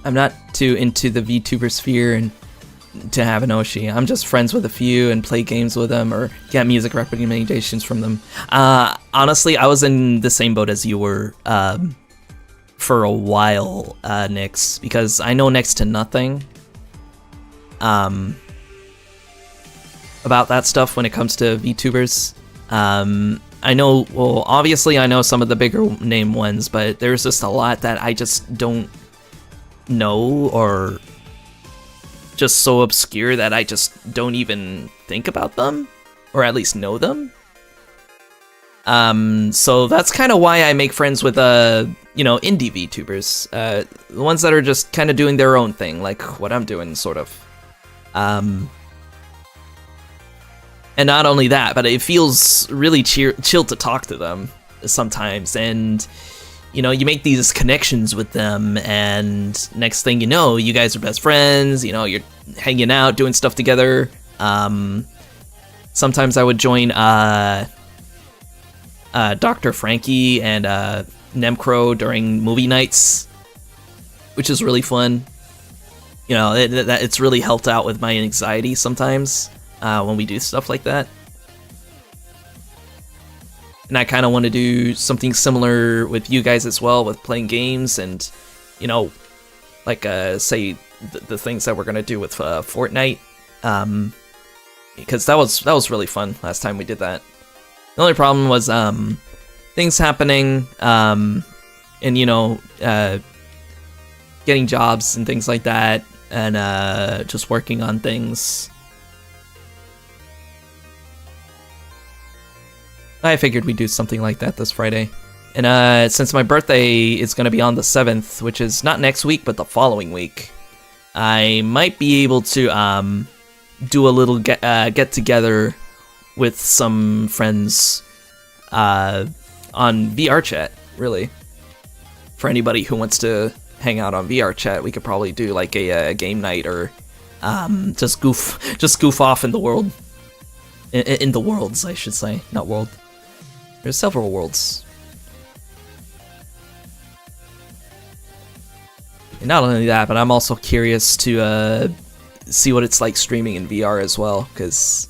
A: I'm not too into the VTuber sphere and to have an Oshi. I'm just friends with a few and play games with them or get music recommendations from them. Honestly, I was in the same boat as you were for a while, Nyx, because I know next to nothing about that stuff when it comes to VTubers. I know, well, obviously I know some of the bigger name ones, but there's just a lot that I just don't know, or just so obscure that I just don't even think about them, or at least know them. So that's kind of why I make friends with, you know, indie VTubers, the ones that are just kind of doing their own thing, like what I'm doing, sort of. And not only that, but it feels really chill to talk to them sometimes, and you know, you make these connections with them, and next thing you know, you guys are best friends, you know, you're hanging out, doing stuff together. Sometimes I would join Dr. Frankie and Nemcro during movie nights, which is really fun. You know, it's really helped out with my anxiety sometimes when we do stuff like that. And I kind of want to do something similar with you guys as well, with playing games and, you know, like, say, the things that we're going to do with Fortnite. Because that was really fun last time we did that. The only problem was things happening, and, you know, getting jobs and things like that, and just working on things. I figured we'd do something like that this Friday. And since my birthday is going to be on the 7th, which is not next week, but the following week, I might be able to do a little get-together with some friends on VR chat, really. For anybody who wants to hang out on VR chat, we could probably do like a game night, or just goof off in the world. In the worlds, I should say, not world. There's several worlds. And not only that, but I'm also curious to see what it's like streaming in VR as well, because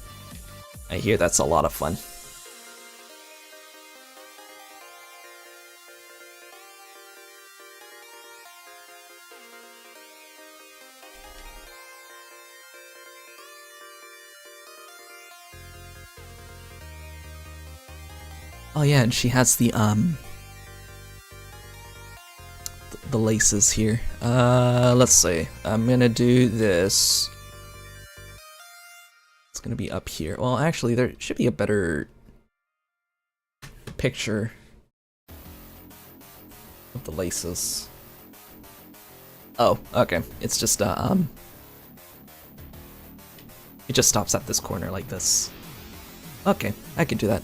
A: I hear that's a lot of fun. Oh yeah, and she has the laces here. Let's see. I'm gonna do this. It's gonna be up here. Well, actually, there should be a better picture of the laces. Oh, okay. It's just it just stops at this corner like this. Okay, I can do that.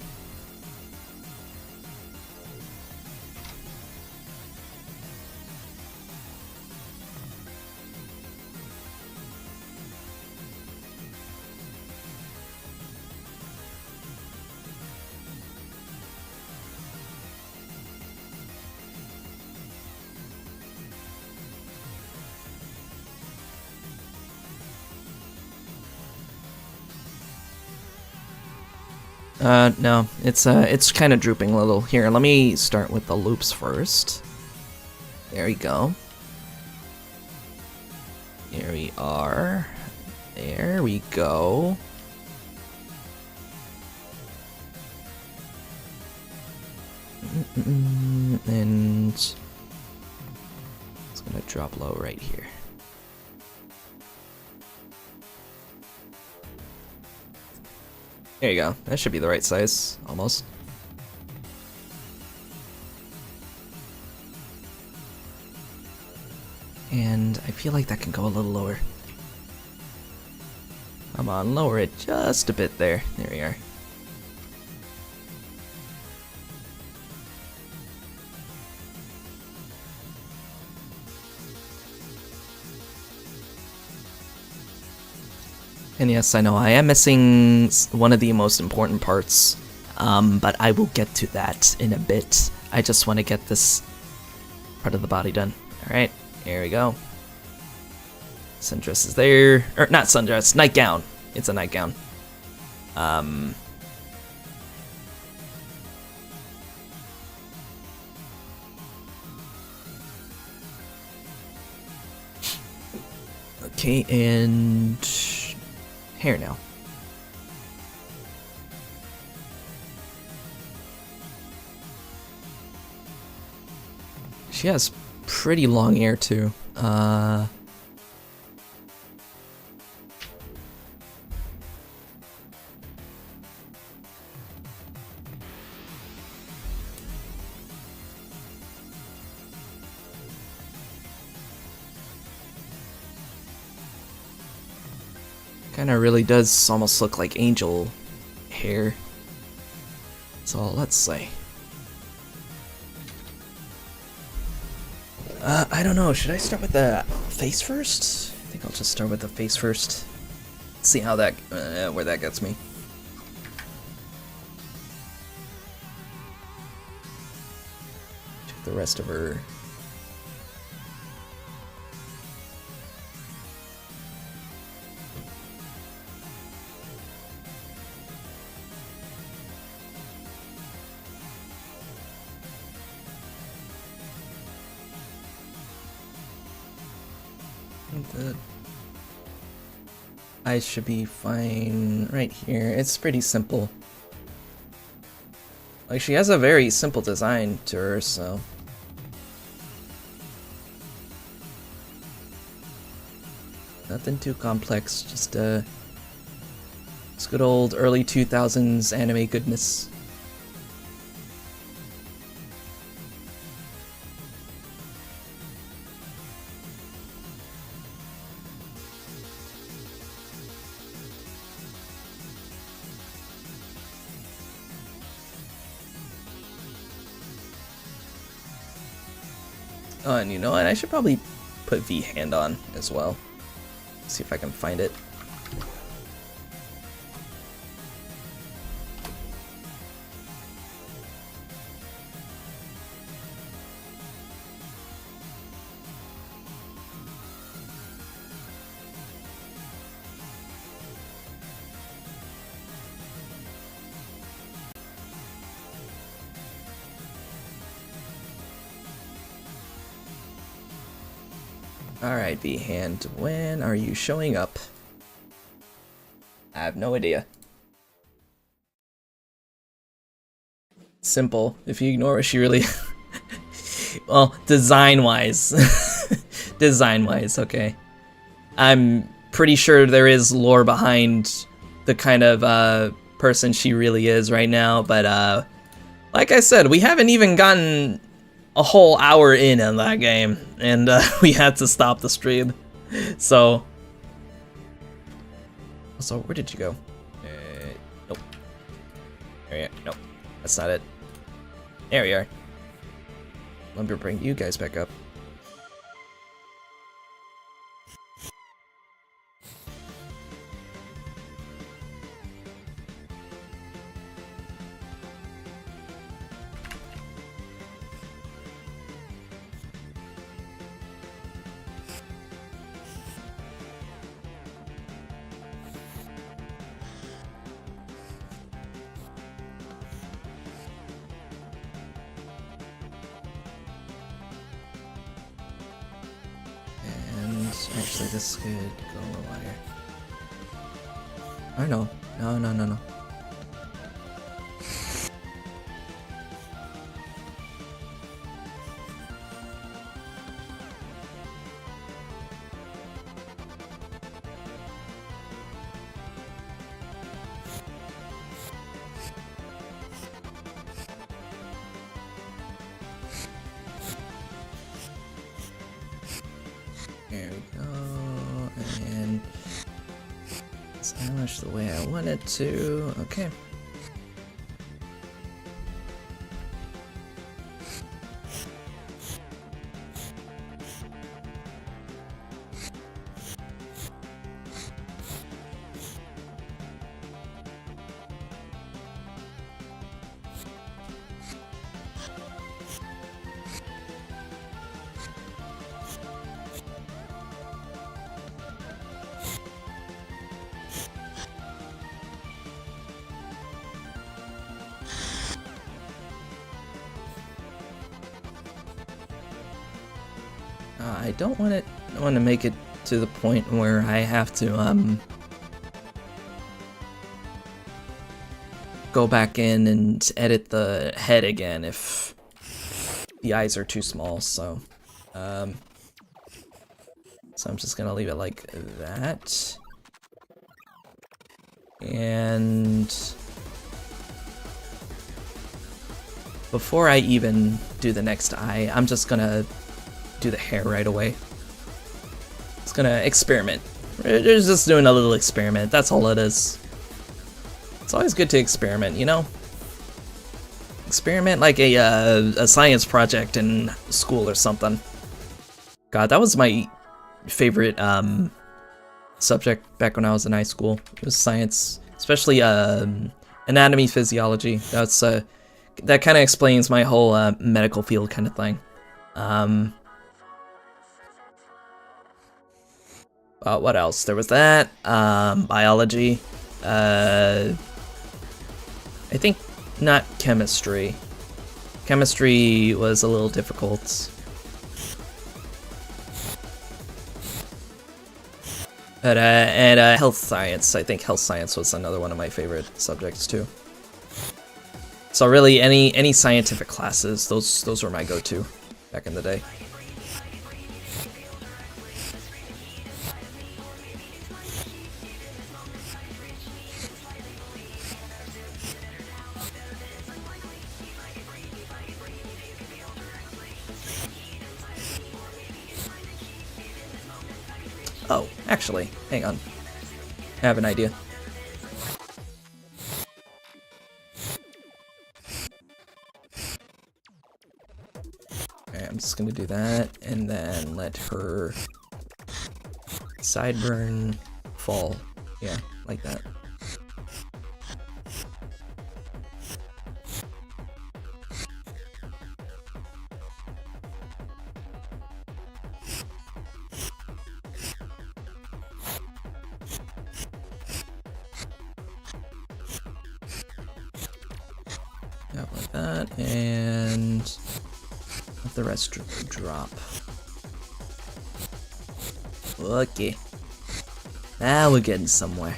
A: No, it's kind of drooping a little. Here, let me start with the loops first. There we go. Here we are. There we go. And it's gonna drop low right here. There you go. That should be the right size, almost. And I feel like that can go a little lower. Come on, lower it just a bit there. There we are. And yes, I know I am missing one of the most important parts, but I will get to that in a bit. I just want to get this part of the body done. Alright, here we go. Sundress is there. Or, not sundress, nightgown. It's a nightgown. Okay, and hair now. She has pretty long hair too. Kinda really does almost look like angel hair. So let's see. I don't know, should I start with the face first? I think I'll just start with the face first. See how that, where that gets me. Check the rest of her. The eyes should be fine right here. It's pretty simple. Like, she has a very simple design to her, so. Nothing too complex, just it's good old early 2000s anime goodness. Oh, and you know what? I should probably put V hand on as well. See if I can find it. Alright, V-Hand, when are you showing up? I have no idea. Simple. If you ignore what she really... well, design-wise. Design-wise, okay. I'm pretty sure there is lore behind the kind of person she really is right now, but like I said, we haven't even gotten a whole hour in on that game, and we had to stop the stream. So where did you go? Nope. There you are. Nope, that's not it. There we are. Let me bring you guys back up. Actually, this could go a little higher. Or no. No. There we go, and stylish the way I want it to. Okay. I don't want to make it to the point where I have to go back in and edit the head again if the eyes are too small. So I'm just gonna leave it like that. And before I even do the next eye, I'm just gonna do the hair right away. It's gonna experiment. We're just doing a little experiment, that's all it is. It's always good to experiment, you know? Experiment like a science project in school or something. God, that was my favorite subject back when I was in high school. It was science, especially anatomy, physiology. That's that kind of explains my whole medical field kind of thing. What else? There was that, biology, I think not chemistry. Chemistry was a little difficult. But, and health science, I think health science was another one of my favorite subjects too. So really, any scientific classes, those were my go-to back in the day. Oh, actually, hang on. I have an idea. Okay, I'm just gonna do that, and then let her sideburn fall. Yeah, like that. Yeah, like that, and let the rest drop. Okay. Now we're getting somewhere.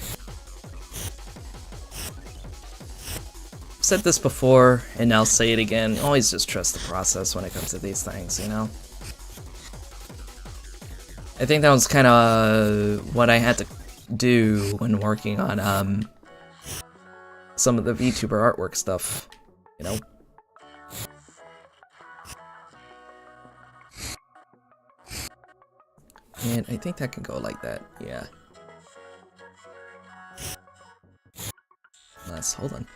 A: I've said this before, and I'll say it again. Always just trust the process when it comes to these things, you know? I think that was kind of what I had to do when working on some of the VTuber artwork stuff, you know? And I think that can go like that, yeah. Hold on.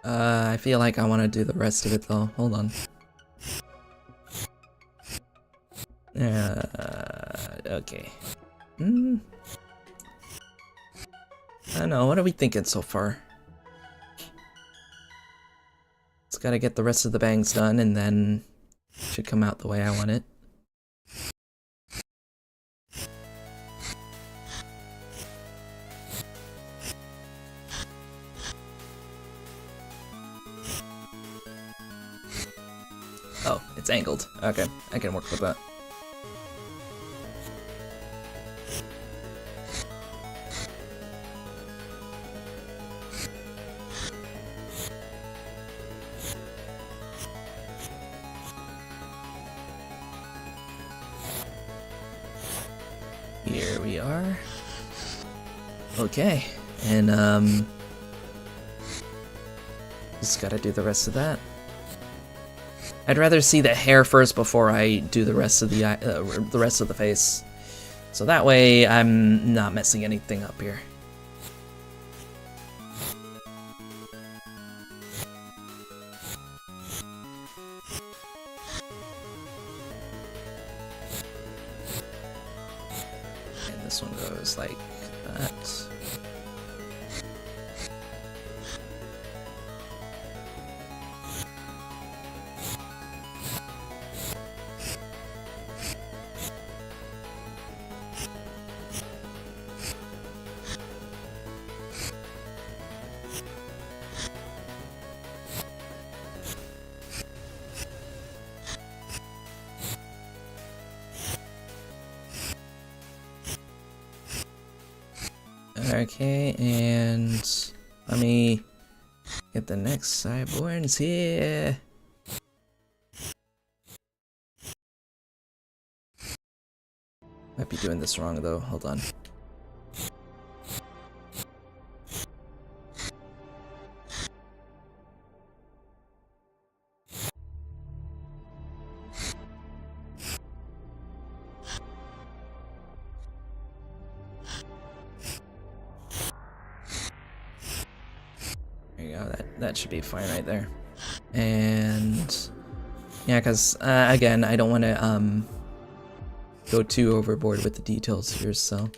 A: I feel like I want to do the rest of it though. Hold on. Okay. I don't know, what are we thinking so far? Just gotta get the rest of the bangs done, and then it should come out the way I want it. Oh, it's angled. Okay, I can work with that. Here we are. Okay, and just gotta do the rest of that. I'd rather see the hair first before I do the rest of the face, so that way I'm not messing anything up here. And this one goes like that. Okay, and let me get the next Cyborns here. Might be doing this wrong though, hold on. There you go, that should be fine right there. And yeah, because again, I don't want to go too overboard with the details here, so.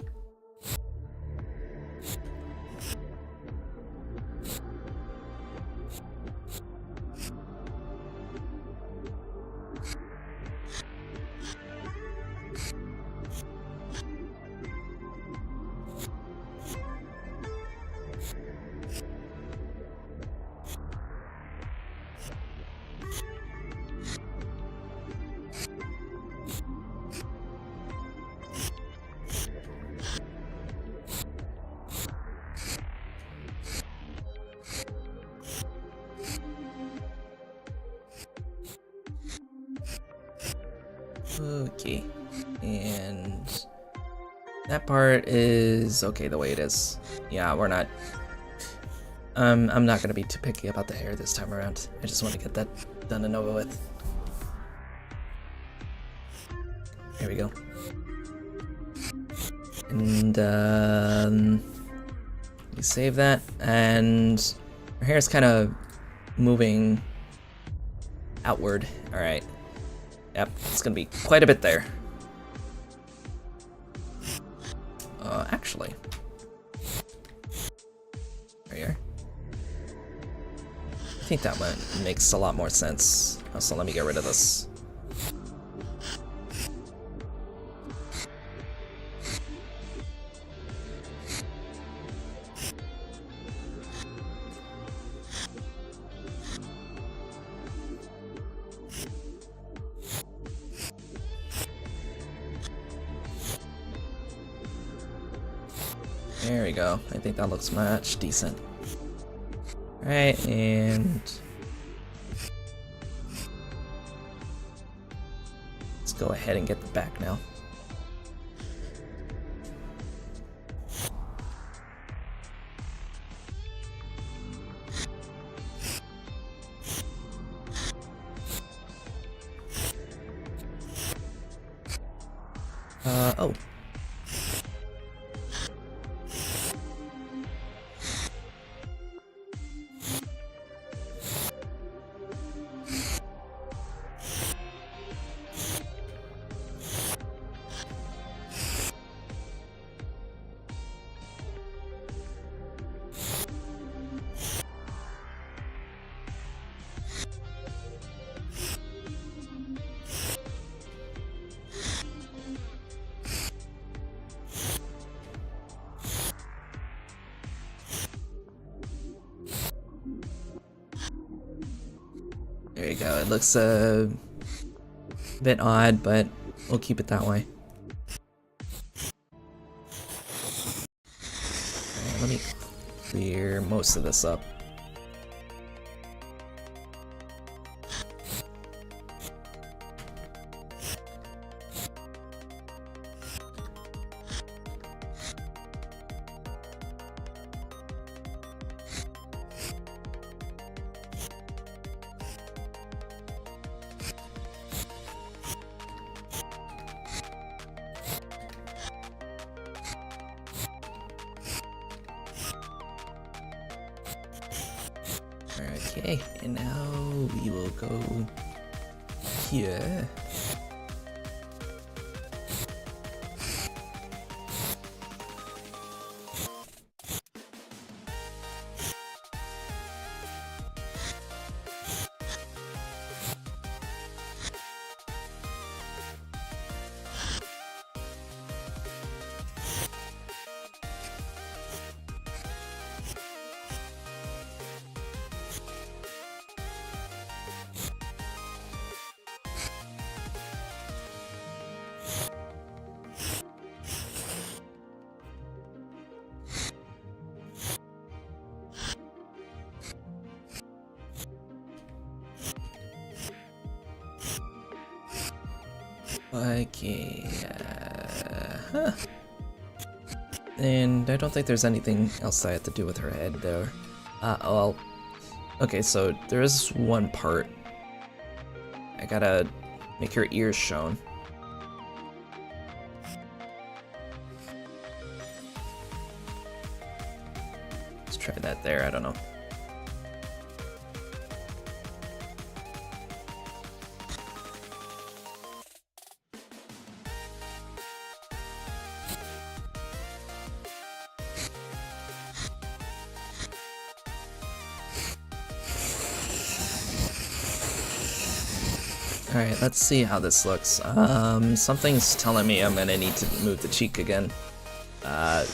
A: Okay, and that part is okay the way it is. Yeah, we're not. I'm not gonna be too picky about the hair this time around. I just want to get that done and over with. There we go. And we save that, and our hair is kind of moving outward. All right. Yep, it's gonna be quite a bit there. Actually. There you are. I think that one makes a lot more sense. So let me get rid of this. There we go. I think that looks much decent. Alright, and let's go ahead and get the back now. Oh. There you go. It looks a bit odd, but we'll keep it that way. Alright, let me clear most of this up. Okay, and now we will go here. Okay, huh. And I don't think there's anything else I have to do with her head there. Well, okay, so there is one part. I gotta make her ears shown. Let's try that there, I don't know. Alright, let's see how this looks. Something's telling me I'm gonna need to move the cheek again. Let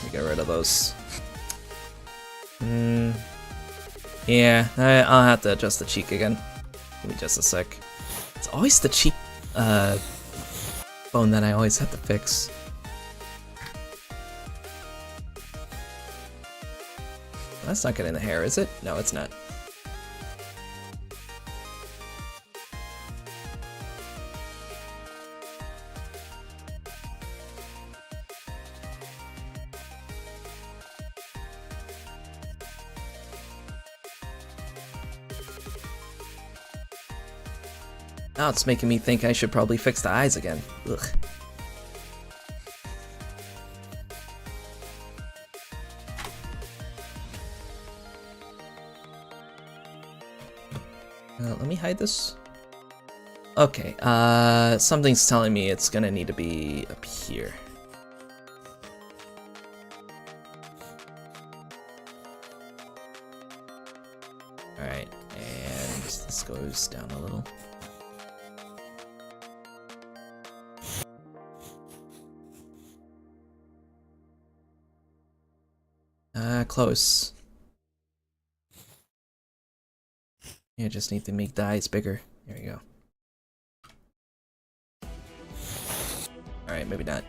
A: me get rid of those. Yeah, I'll have to adjust the cheek again. Give me just a sec. It's always the cheek bone that I always have to fix. That's not getting the hair, is it? No, it's not. Now it's making me think I should probably fix the eyes again. Ugh. Let me hide this. Okay, something's telling me it's gonna need to be up here. Alright, and this goes down a little. Close. You just need to make the eyes bigger. There you go. Alright, maybe not.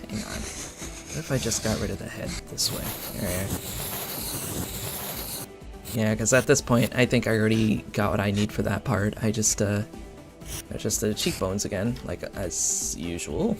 A: Hang on. What if I just got rid of the head this way? Yeah, because at this point, I think I already got what I need for that part. I just adjust the cheekbones again, like as usual.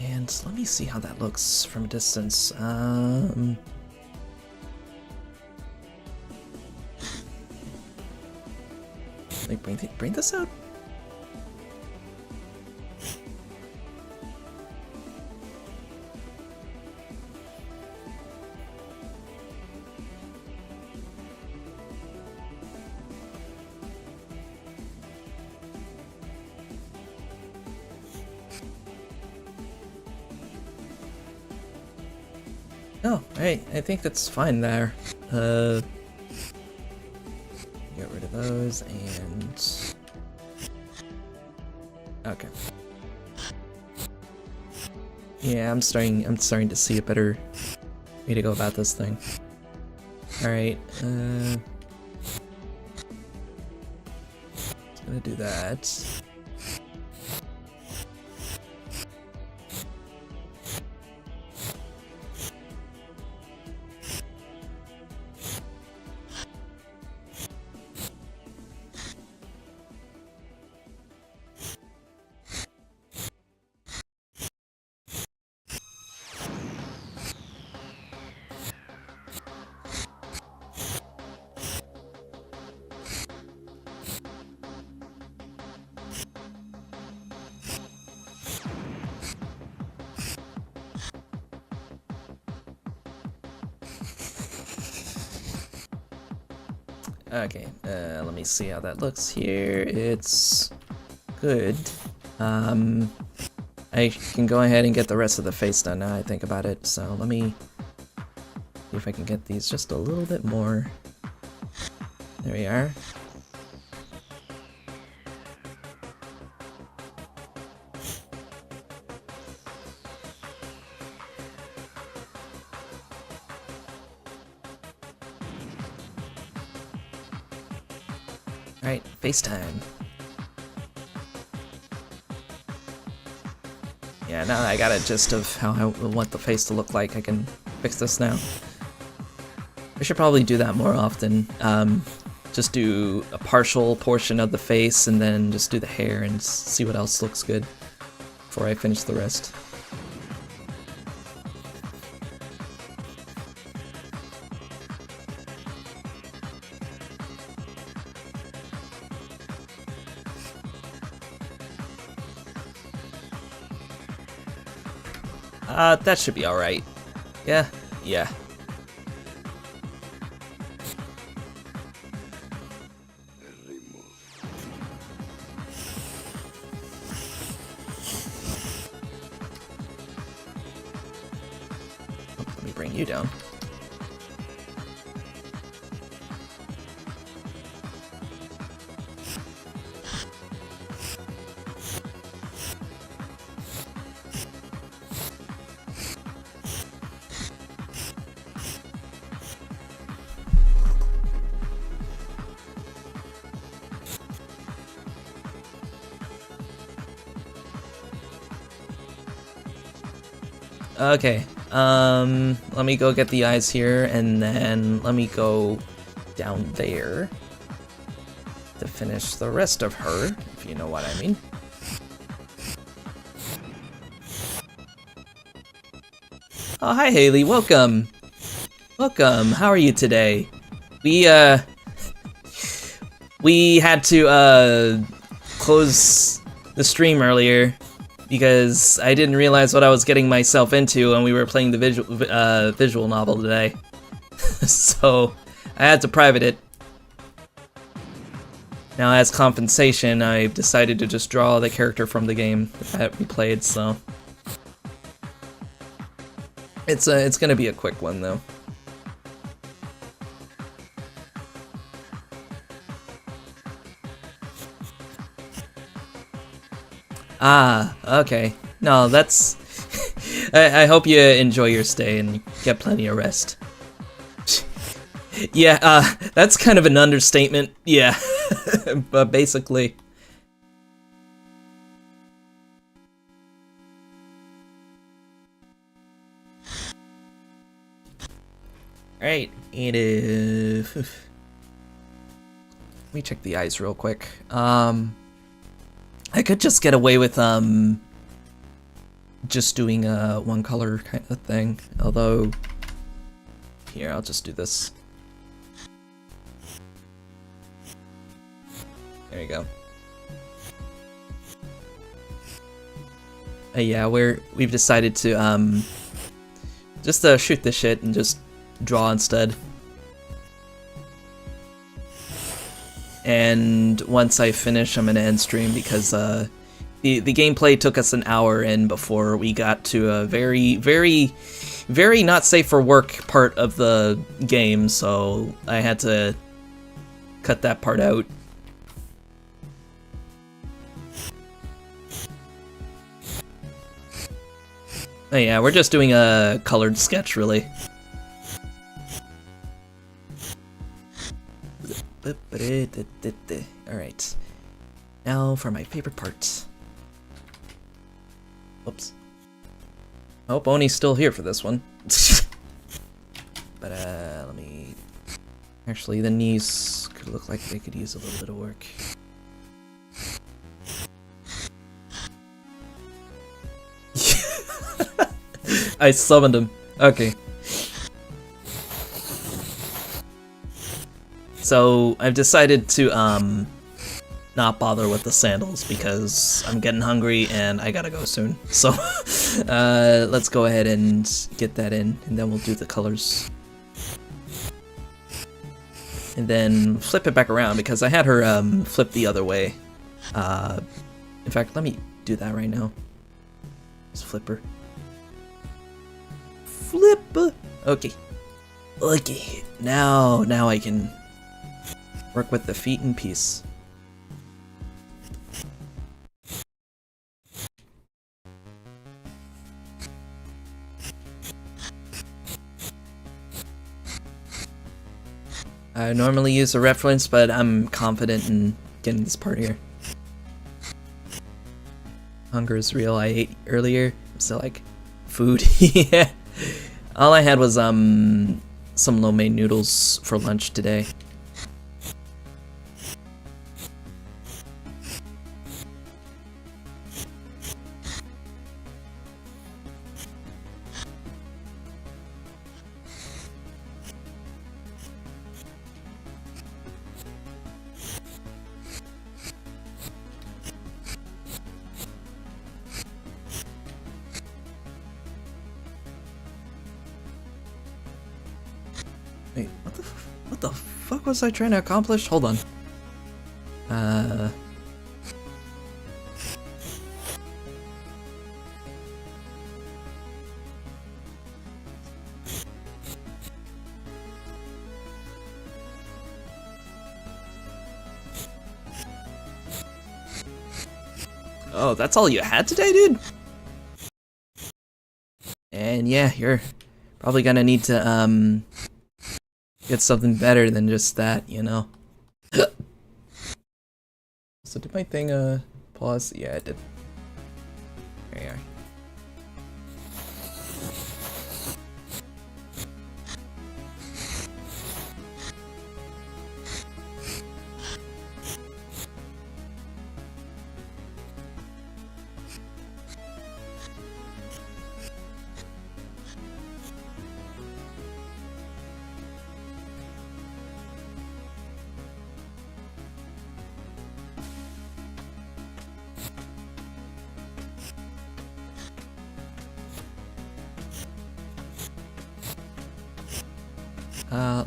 A: And let me see how that looks from a distance. Let me bring this out. Oh, hey, I think that's fine there. Get rid of those and... Okay. Yeah, I'm starting to see a better way to go about this thing. Alright, gonna do that. Okay, let me see how that looks here. It's good. I can go ahead and get the rest of the face done now I think about it, so let me see if I can get these just a little bit more. There we are. Alright, FaceTime. Yeah, now that I got a gist of how I want the face to look like, I can fix this now. I should probably do that more often. Just do a partial portion of the face and then just do the hair and see what else looks good before I finish the rest. That should be alright. Yeah? Yeah. Let me bring you down. Okay, let me go get the eyes here, and then let me go down there to finish the rest of her, if you know what I mean. Oh, hi Haley, welcome! Welcome, how are you today? We had to, close the stream earlier, because I didn't realize what I was getting myself into when we were playing the visual novel today. So, I had to private it. Now, as compensation, I've decided to just draw the character from the game that we played, so... It's gonna be a quick one, though. Ah, okay. No, that's... I hope you enjoy your stay and get plenty of rest. Yeah, that's kind of an understatement. Yeah, but basically... Alright, it is... Let me check the eyes real quick. I could just get away with, just doing a one color kind of thing. Although, here, I'll just do this. There you go. Yeah, we've decided to just shoot the shit and just draw instead. And once I finish, I'm gonna end stream because the gameplay took us an hour in before we got to a very, very, very not safe for work part of the game, so I had to cut that part out. Oh yeah, we're just doing a colored sketch, really. Alright. Now for my favorite part. Whoops. I hope Oni's still here for this one. But let me... Actually, the knees could look like they could use a little bit of work. I summoned him. Okay. So I've decided to not bother with the sandals because I'm getting hungry and I gotta go soon. So let's go ahead and get that in, and then we'll do the colors. And then flip it back around because I had her flip the other way. In fact, let me do that right now. Just flip her. Flip! Okay. Okay. Now I can work with the feet in peace. I normally use a reference, but I'm confident in getting this part here. Hunger is real. I ate earlier. I'm still like, food. Yeah. All I had was some lo mein noodles for lunch today. Wait, what the fuck was I trying to accomplish? Hold on. Oh, that's all you had today, dude? And yeah, you're probably gonna need to, get something better than just that, you know? So did my thing, pause? Yeah, it did. There you are.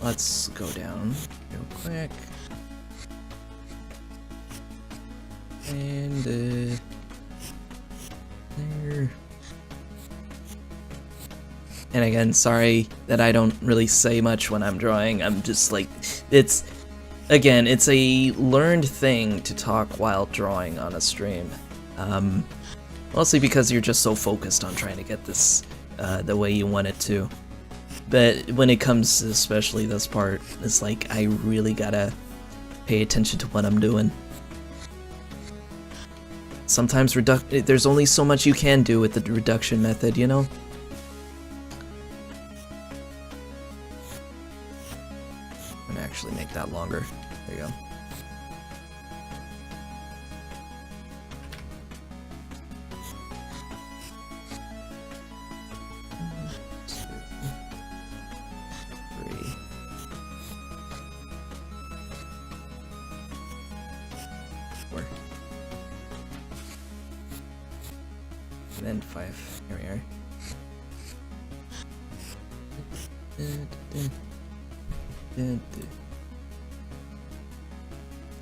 A: Let's go down real quick. And, there. And again, sorry that I don't really say much when I'm drawing. I'm just like, it's a learned thing to talk while drawing on a stream. Mostly because you're just so focused on trying to get this the way you want it to. But when it comes to especially this part, it's like I really gotta pay attention to what I'm doing. Sometimes there's only so much you can do with the reduction method, you know? I'm gonna actually make that longer. There you go. 5. Here we are.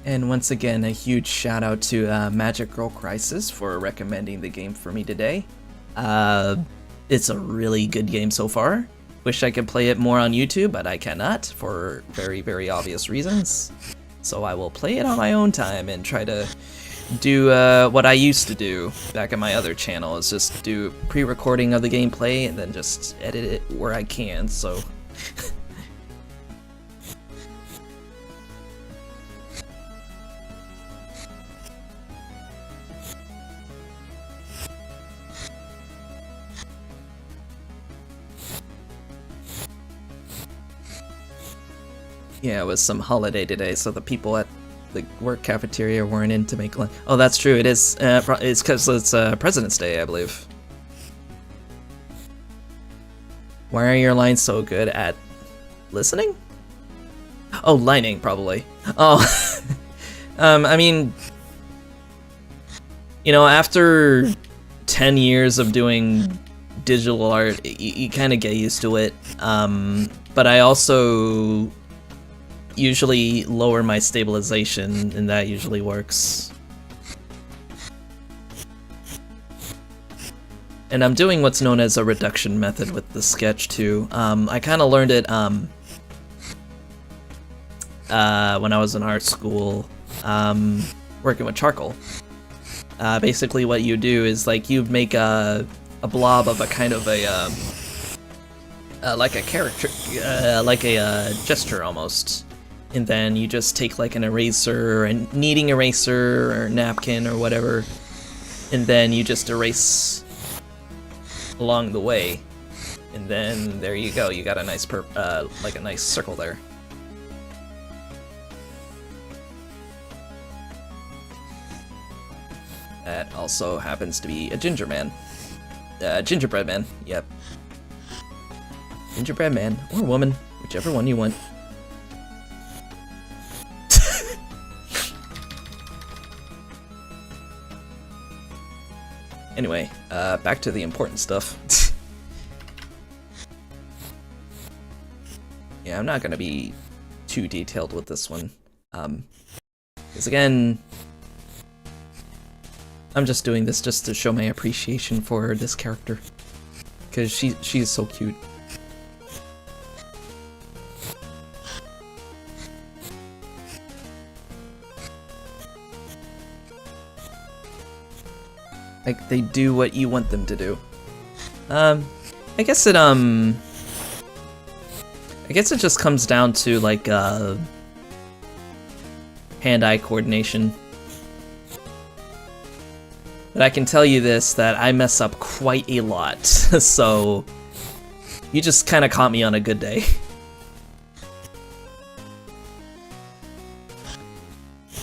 A: And once again, a huge shout out to Magic Girl Crisis for recommending the game for me today. It's a really good game so far. Wish I could play it more on YouTube, but I cannot for very, very obvious reasons. So I will play it on my own time and try to do what I used to do back on my other channel, is just do pre-recording of the gameplay and then just edit it where I can, so... Yeah, it was some holiday today, so the people at the work cafeteria weren't in to make lunch. Oh, that's true. It is. It's because it's President's Day, I believe. Why are your lines so good at listening? Oh, lining, probably. Oh, I mean, you know, after 10 years of doing digital art, you kind of get used to it. But I also usually lower my stabilization, and that usually works. And I'm doing what's known as a reduction method with the sketch too. I kind of learned it when I was in art school, working with charcoal. Basically what you do is, like, you make a blob of a kind of a like a character, like a gesture almost. And then you just take like an eraser, or a kneading eraser, or napkin, or whatever, and then you just erase along the way. And then there you go, you got a nice like a nice circle there. That also happens to be a ginger man. Gingerbread man, yep. Gingerbread man, or woman, whichever one you want. Anyway, back to the important stuff. Yeah, I'm not gonna be too detailed with this one. Because again, I'm just doing this just to show my appreciation for this character. Because she's so cute. Like, they do what you want them to do. I guess it just comes down to, like, hand-eye coordination. But I can tell you this, that I mess up quite a lot, so you just kind of caught me on a good day.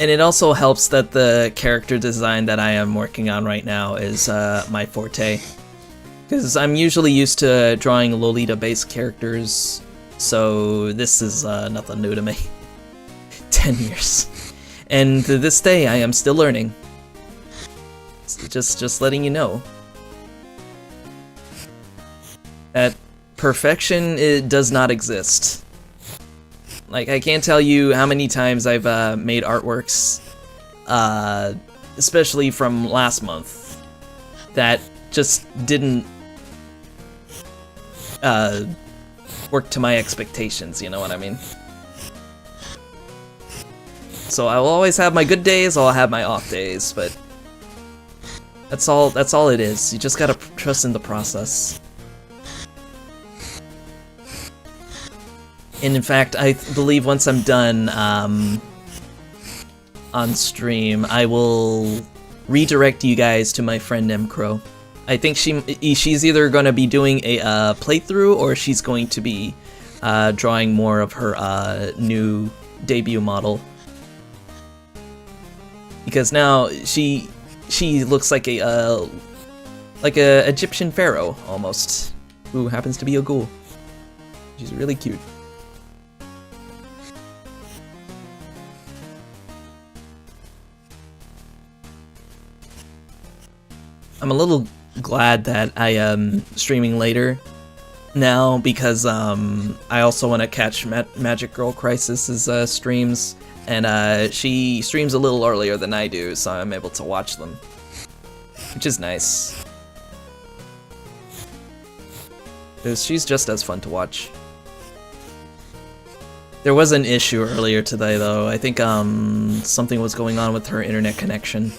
A: And it also helps that the character design that I am working on right now is my forte. Because I'm usually used to drawing Lolita-based characters, so this is nothing new to me. 10 years. And to this day, I am still learning. Just letting you know. That perfection, it does not exist. Like, I can't tell you how many times I've made artworks, especially from last month, that just didn't work to my expectations, you know what I mean? So I will always have my good days, I'll have my off days, but that's all it is. You just gotta trust in the process. And in fact, I believe once I'm done on stream, I will redirect you guys to my friend Nemcro. I think she's either going to be doing a playthrough, or she's going to be drawing more of her new debut model. Because now she looks like a Egyptian pharaoh almost, who happens to be a ghoul. She's really cute. I'm a little glad that I am streaming later now because I also want to catch Magic Girl Crisis's streams, and she streams a little earlier than I do, so I'm able to watch them, which is nice. Because she's just as fun to watch. There was an issue earlier today, though. I think something was going on with her internet connection.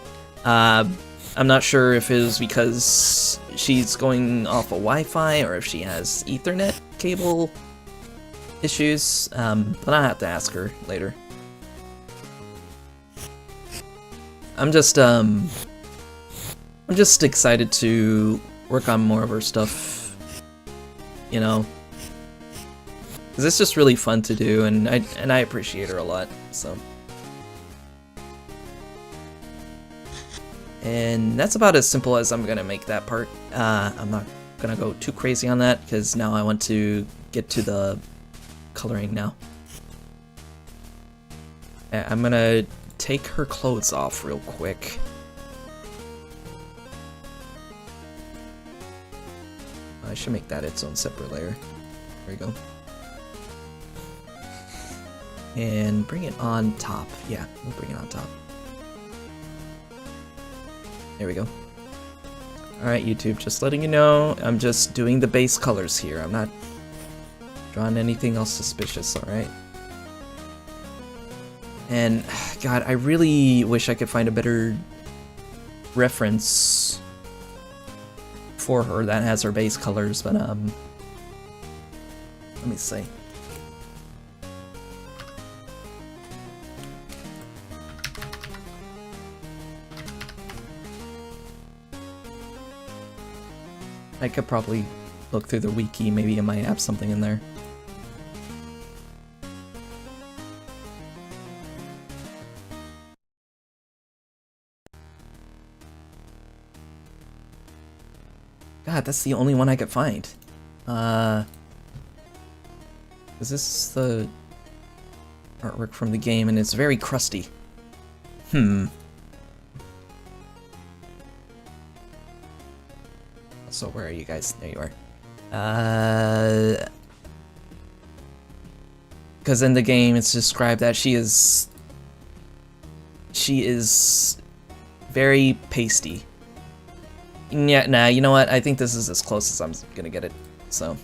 A: I'm not sure if it was because she's going off of Wi-Fi or if she has Ethernet cable issues, but I'll have to ask her later. I'm just excited to work on more of her stuff, you know, because it's just really fun to do, and I appreciate her a lot, so. And that's about as simple as I'm gonna make that part. I'm not gonna go too crazy on that, because now I want to get to the coloring now. I'm gonna take her clothes off real quick. I should make that its own separate layer. There we go. And bring it on top. Yeah, we'll bring it on top. There we go. Alright, YouTube, just letting you know, I'm just doing the base colors here. I'm not drawing anything else suspicious, alright? And, God, I really wish I could find a better reference for her that has her base colors, but, let me see. I could probably look through the wiki, maybe it might have something in there. God, that's the only one I could find. Is this the artwork from the game, and it's very crusty. So where are you guys? There you are. Because in the game it's described that she is very pasty. Yeah, nah, you know what? I think this is as close as I'm gonna get it, so.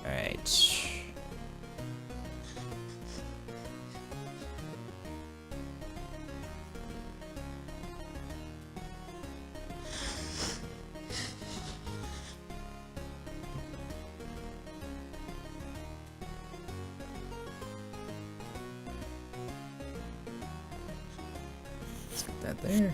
A: Alright. Let's get that there.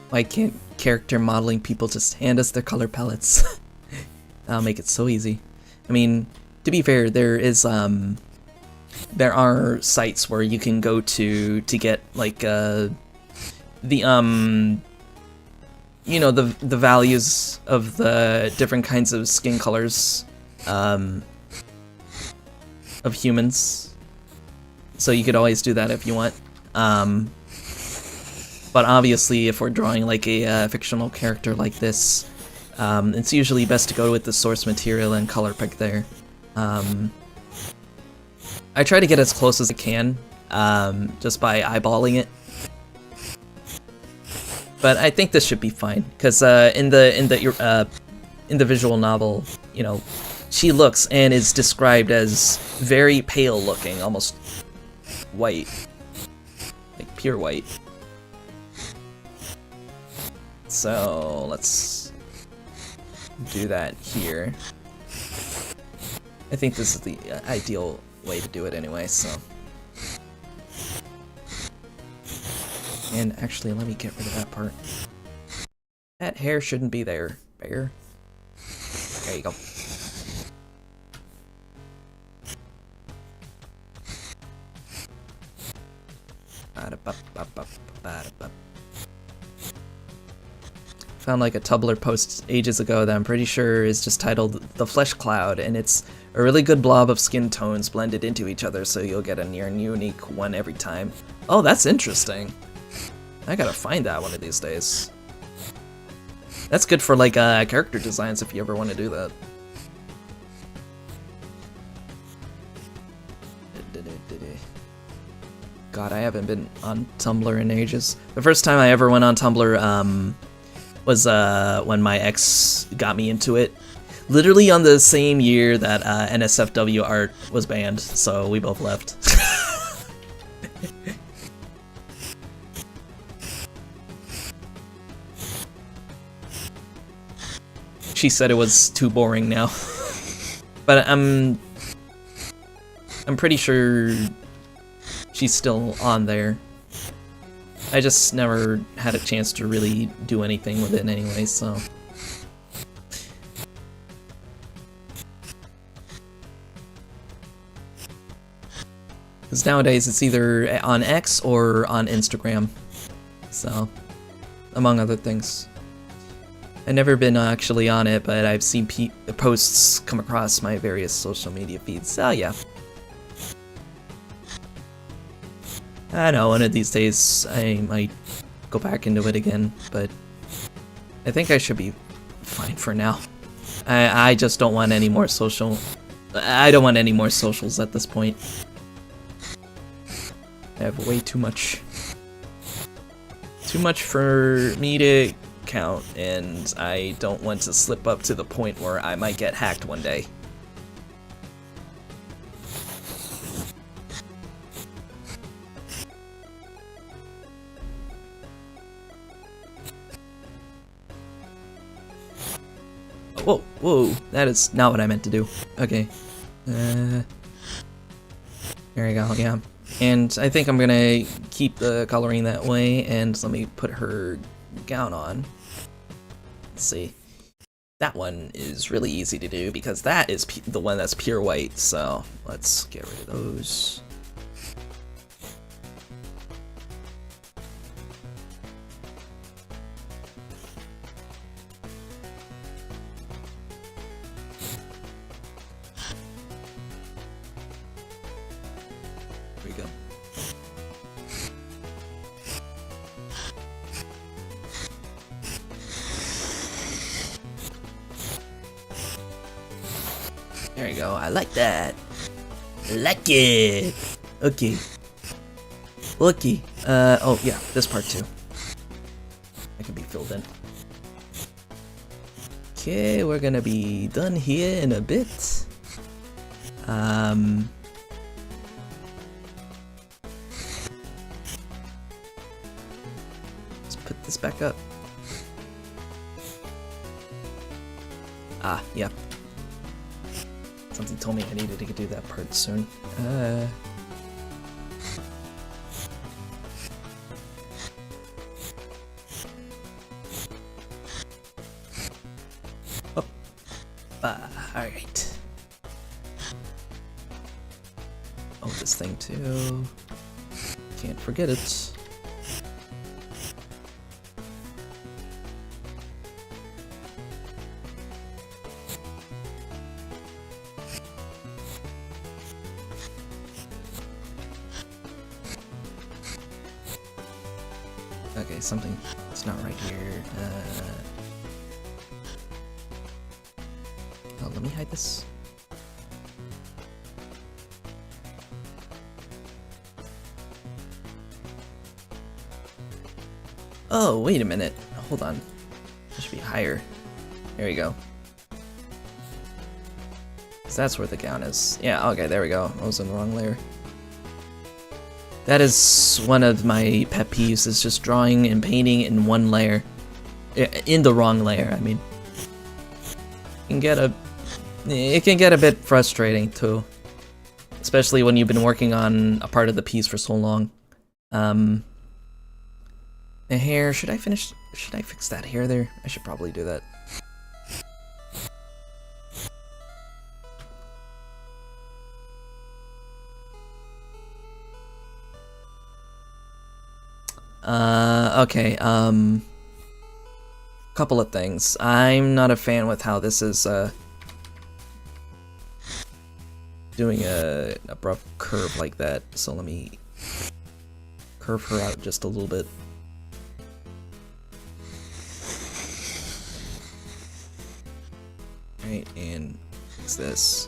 A: Why can't character modeling people just hand us their color palettes? That'll make it so easy. I mean, to be fair, there are sites where you can go to get like you know, the values of the different kinds of skin colors of humans. So you could always do that if you want. But obviously, if we're drawing like a fictional character like this, it's usually best to go with the source material and color pick there. I try to get as close as I can, just by eyeballing it. But I think this should be fine, because in the visual novel, you know, she looks and is described as very pale looking, almost white, like pure white. So let's do that here. I think this is the ideal way to do it anyway, so. And actually, let me get rid of that part. That hair shouldn't be there, bear. There you go. found like a Tumblr post ages ago that I'm pretty sure is just titled The Flesh Cloud, and it's a really good blob of skin tones blended into each other, so you'll get a near unique one every time. Oh, that's interesting. I gotta find that one of these days. That's good for like character designs if you ever want to do that. God, I haven't been on Tumblr in ages. The first time I ever went on Tumblr was when my ex got me into it. Literally on the same year that NSFW art was banned, so we both left. She said it was too boring now. But I'm pretty sure she's still on there. I just never had a chance to really do anything with it anyway, so. Because nowadays it's either on X or on Instagram, so, among other things. I've never been actually on it, but I've seen posts come across my various social media feeds, so yeah. I know, one of these days I might go back into it again, but I think I should be fine for now. I just don't want any more I don't want any more socials at this point. I have way too much. Too much for me to count, and I don't want to slip up to the point where I might get hacked one day. Whoa, whoa, that is not what I meant to do. Okay. There we go, yeah. And I think I'm gonna keep the coloring that way, and let me put her gown on. Let's see. That one is really easy to do, because that is the one that's pure white, so let's get rid of those. There you go, I like that. I like it. Okay. Okay. Oh yeah, this part too. That can be filled in. Okay, we're gonna be done here in a bit. Let's put this back up. Ah, yeah. Something told me I needed to do that part soon. Alright. Oh, this thing too. Can't forget it. Okay, something it's not right here. Oh, let me hide this. Oh, wait a minute. Hold on. It should be higher. There we go. 'Cause that's where the gown is. Yeah, okay, there we go. I was in the wrong layer. That is one of my pet peeves, is just drawing and painting in one layer. In the wrong layer, I mean. It can get a bit frustrating too. Especially when you've been working on a part of the piece for so long. The hair, should I fix that hair there? I should probably do that. Okay, couple of things. I'm not a fan with how this is doing a abrupt curve like that, so let me curve her out just a little bit. Alright, and fix this.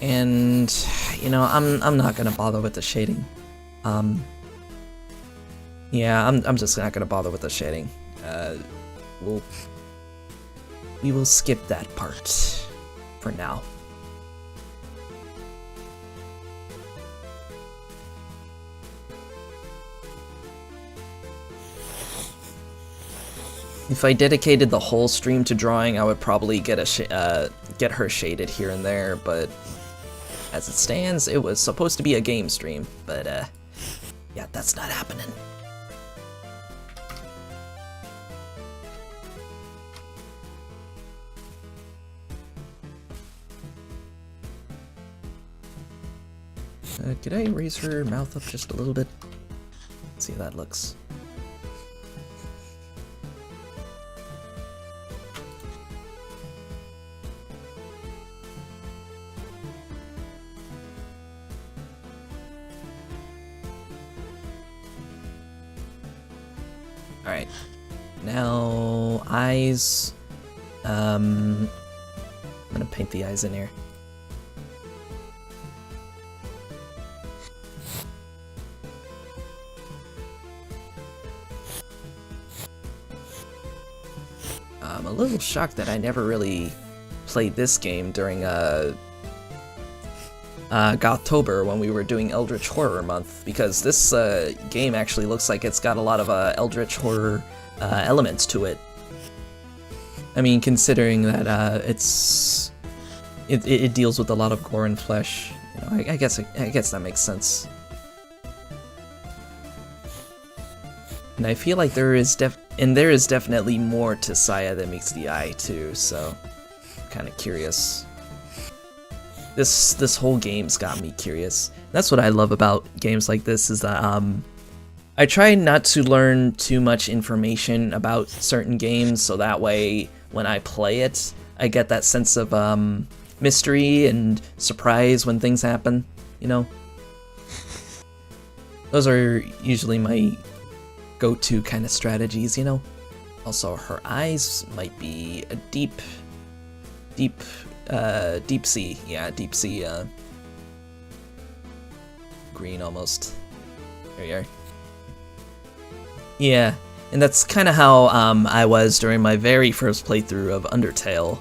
A: And you know, I'm not gonna bother with the shading. Yeah, I'm just not gonna bother with the shading. We will skip that part for now. If I dedicated the whole stream to drawing, I would probably get her shaded here and there, but as it stands, it was supposed to be a game stream, but yeah, that's not happening. Could I raise her mouth up just a little bit? Let's see how that looks. Alright, now eyes. I'm gonna paint the eyes in here. I'm a little shocked that I never really played this game during Gothtober when we were doing Eldritch Horror Month, because this game actually looks like it's got a lot of Eldritch Horror elements to it. I mean, considering that it deals with a lot of gore and flesh, you know, I guess that makes sense. And I feel like there is definitely more to Saya than meets the eye too, so I'm kind of curious. This whole game's got me curious. That's what I love about games like this, is that I try not to learn too much information about certain games, so that way when I play it, I get that sense of mystery and surprise when things happen, you know? Those are usually my go-to kind of strategies, you know? Also, her eyes might be a deep sea, yeah, deep sea, green almost. There you are. Yeah, and that's kind of how I was during my very first playthrough of Undertale,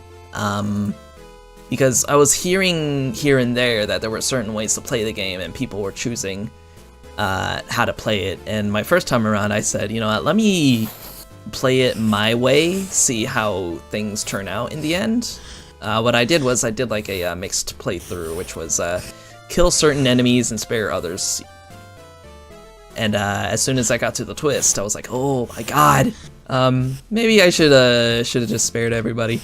A: because I was hearing here and there that there were certain ways to play the game, and people were choosing how to play it, and my first time around I said, you know what, let me play it my way, see how things turn out in the end. What I did was I did like a mixed playthrough, which was kill certain enemies and spare others. And as soon as I got to the twist, I was like, oh my god, maybe I should have just spared everybody.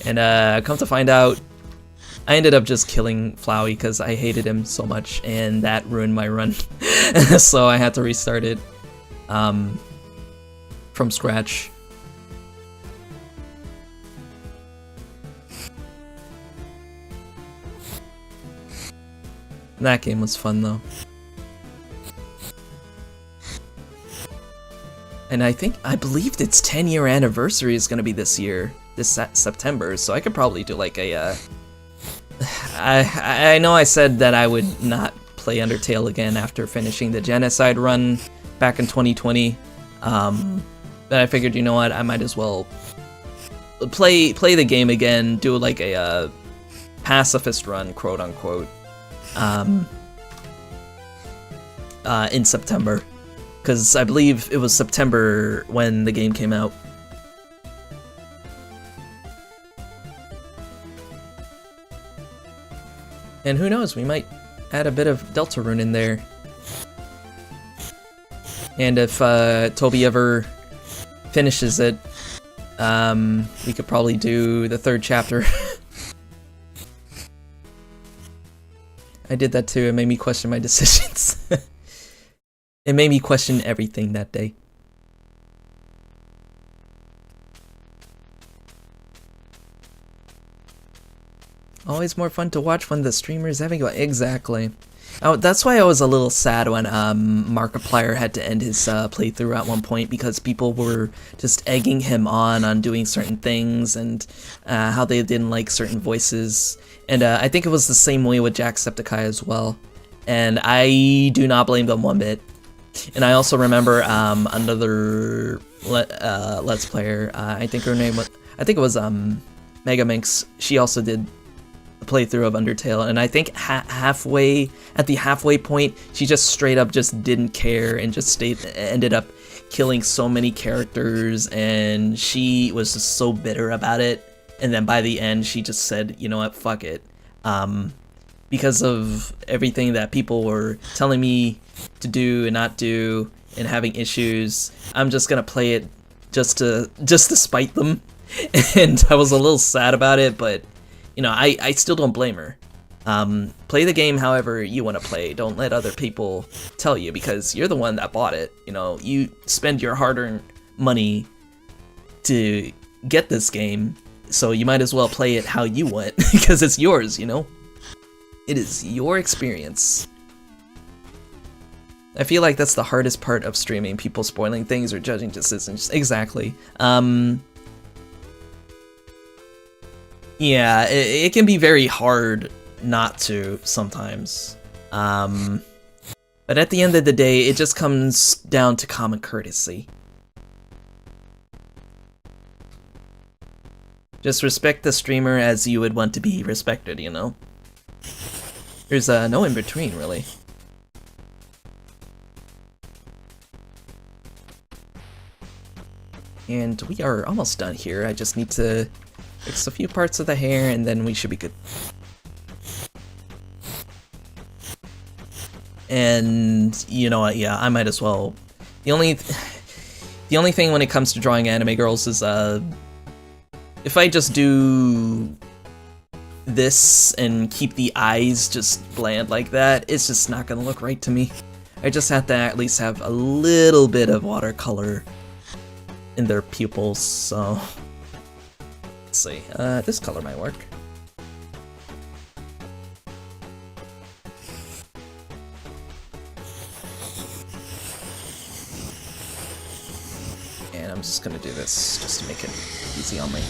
A: And come to find out, I ended up just killing Flowey because I hated him so much, and that ruined my run. So I had to restart it from scratch. That game was fun though. And I believe its 10-year anniversary is gonna be this year, this September, so I could probably do like a I know I said that I would not play Undertale again after finishing the Genocide run back in 2020, but I figured, you know what, I might as well play the game again, do like a pacifist run, quote unquote, in September, because I believe it was September when the game came out. And who knows, we might add a bit of Deltarune in there. And if Toby ever finishes it, we could probably do the 3rd chapter. I I did that too. It made me question my decisions. It made me question everything that day. Always more fun to watch when the streamer is having one. Exactly. Oh, that's why I was a little sad when Markiplier had to end his playthrough at one point, because people were just egging him on doing certain things and how they didn't like certain voices. And I think it was the same way with Jacksepticeye as well. And I do not blame them one bit. And I also remember another Let's Player, I think her name was, I think it was Megaminx. She also did the playthrough of Undertale, and I think halfway, at the halfway point, she just straight up just didn't care and just ended up killing so many characters, and she was just so bitter about it. And then by the end, she just said, you know what, fuck it. Because of everything that people were telling me to do and not do and having issues, I'm just gonna play it just to spite them. And I was a little sad about it, but you know, I still don't blame her. Play the game however you want to play. Don't let other people tell you, because you're the one that bought it. You know, you spend your hard-earned money to get this game, so you might as well play it how you want, because it's yours, you know? It is your experience. I feel like that's the hardest part of streaming, people spoiling things or judging decisions. Exactly. Yeah, it can be very hard not to sometimes. But at the end of the day, it just comes down to common courtesy. Just respect the streamer as you would want to be respected, you know? There's no in between, really. And we are almost done here. I just need to fix a few parts of the hair, and then we should be good. And you know what? Yeah, I might as well. The only thing when it comes to drawing anime girls is if I just do this and keep the eyes just bland like that, it's just not gonna look right to me. I just have to at least have a little bit of watercolor in their pupils, so let's see. This color might work. And I'm just gonna do this just to make it easy on me.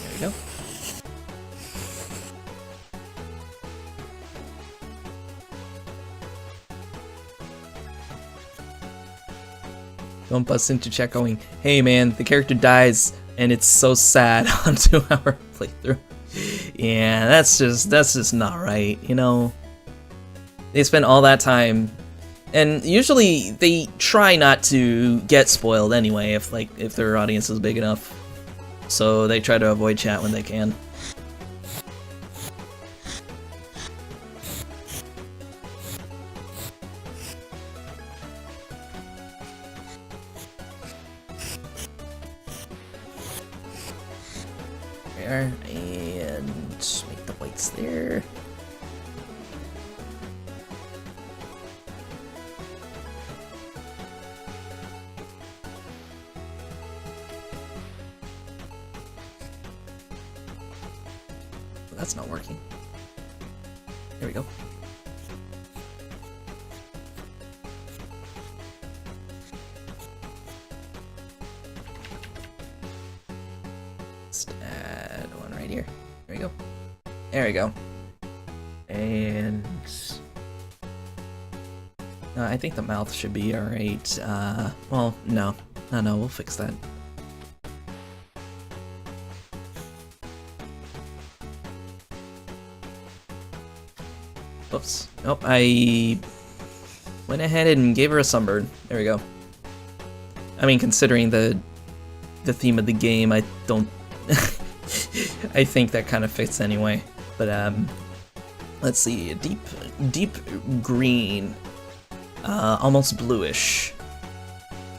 A: There we go. Don't bust into chat going, hey man, the character dies and it's so sad on 2-hour playthrough. Yeah, that's just not right, you know? They spend all that time, and usually they try not to get spoiled anyway if their audience is big enough. So they try to avoid chat when they can. There, and make the whites there. That's not working. There we go. Just add one right here. There we go. There we go. And I think the mouth should be alright. Well, no, we'll fix that. Oops. Nope, I went ahead and gave her a sunburn. There we go. I mean, considering the theme of the game, I don't... I think that kind of fits anyway. But, Let's see, deep green, almost bluish.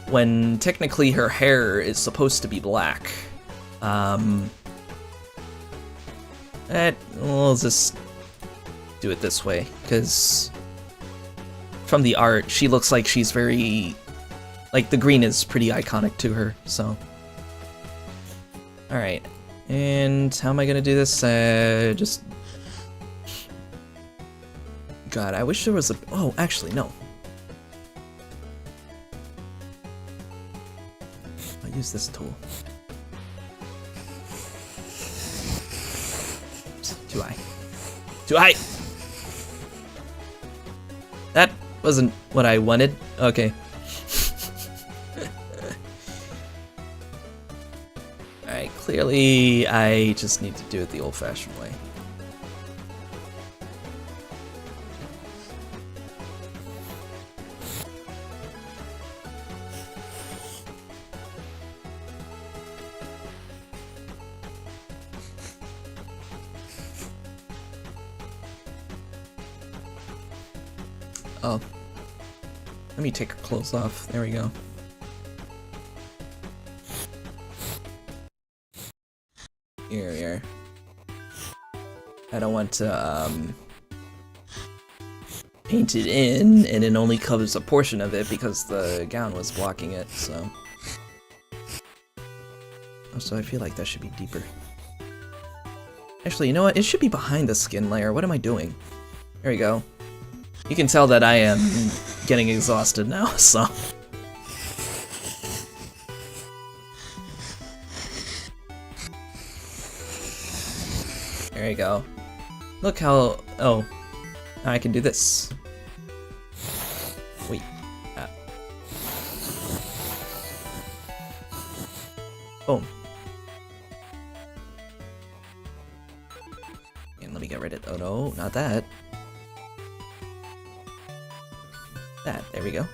A: When technically her hair is supposed to be black. We'll just do it this way, because from the art, she looks like she's very, like the green is pretty iconic to her, so. Alright, and how am I gonna do this? Just... God, I wish there was a... Oh, actually, no. I'll use this tool. Too high. Too high! That wasn't what I wanted. Okay. Alright, clearly I just need to do it the old-fashioned way. Oh. Let me take her clothes off. There we go. Here we are. I don't want to, paint it in, and it only covers a portion of it because the gown was blocking it, so. Also, I feel like that should be deeper. Actually, you know what? It should be behind the skin layer. What am I doing? There we go. You can tell that I am getting exhausted now, so. There you go. Look how... Oh. Now I can do this. Wait. Boom. And let me get rid of... Oh no, not that. That, there we go.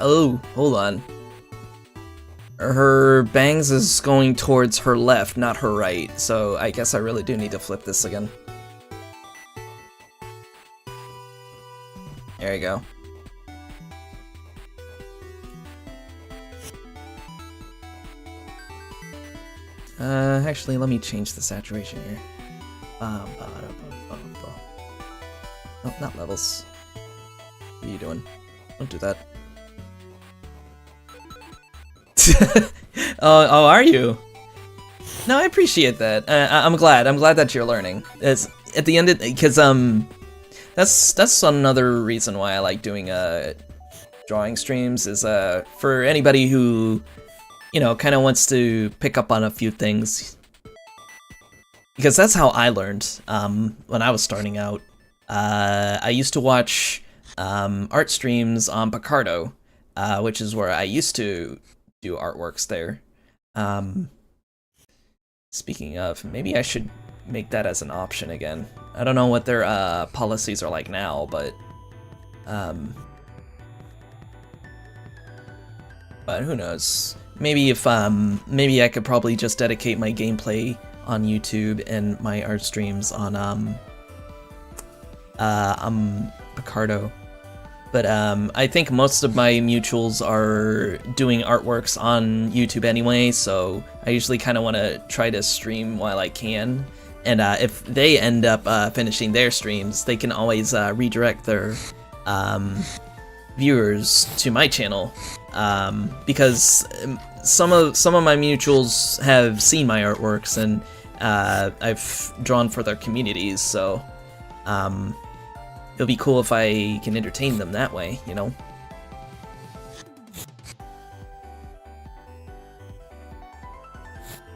A: Oh, hold on. Her bangs is going towards her left, not her right, so I guess I really do need to flip this again. There you go. Actually, let me change the saturation here. Oh, not levels. What are you doing? Don't do that. Oh, are you? No, I appreciate that. I'm glad that you're learning. It's at the end of, because that's another reason why I like doing drawing streams, is for anybody who, you know, kind of wants to pick up on a few things, because that's how I learned when I was starting out. I used to watch art streams on Picardo, which is where I used to do artworks there. Speaking of, maybe I should make that as an option again. I don't know what their policies are like now, but who knows? Maybe if maybe I could probably just dedicate my gameplay on YouTube and my art streams on Picardo. But I think most of my mutuals are doing artworks on YouTube anyway, so I usually kind of want to try to stream while I can. And if they end up finishing their streams, they can always redirect their viewers to my channel, because some of my mutuals have seen my artworks, and I've drawn for their communities, so it'll be cool if I can entertain them that way, you know?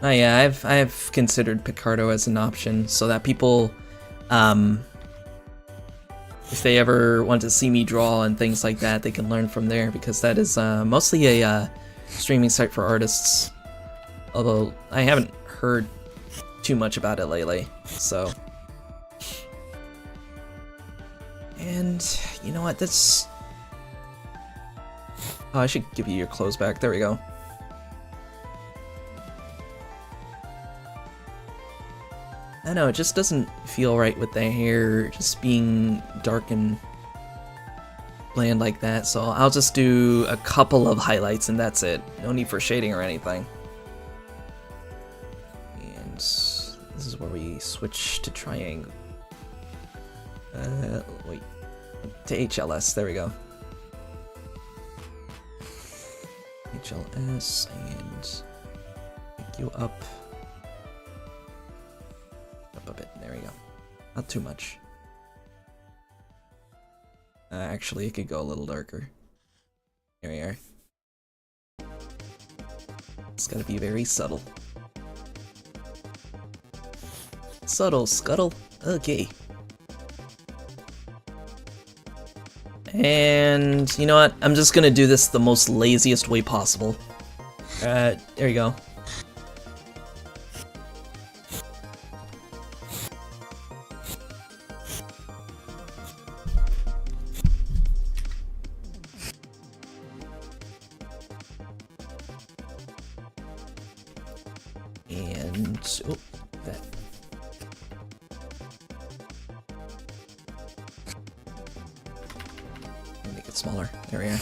A: Oh yeah, I've considered Picardo as an option, so that people, if they ever want to see me draw and things like that, they can learn from there, because that is mostly a streaming site for artists. Although I haven't heard too much about it lately, so. And you know what, that's... Oh, I should give you your clothes back. There we go. I know, it just doesn't feel right with the hair just being dark and bland like that, so I'll just do a couple of highlights and that's it. No need for shading or anything. And this is where we switch to triangle. Wait. To HLS, there we go. HLS, and pick you up a bit. There we go. Not too much. Actually, it could go a little darker. Here we are. It's gotta be very subtle. Subtle, scuttle. Okay. And you know what? I'm just gonna do this the most laziest way possible. There you go. And oh, that. Make it smaller. There we are.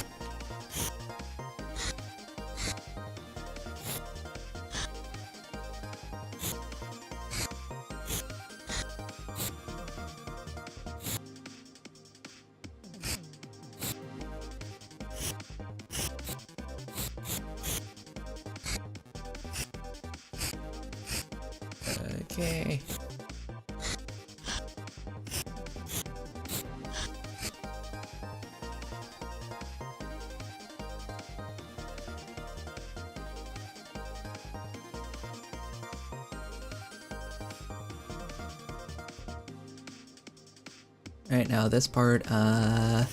A: Okay. Alright, now this part, I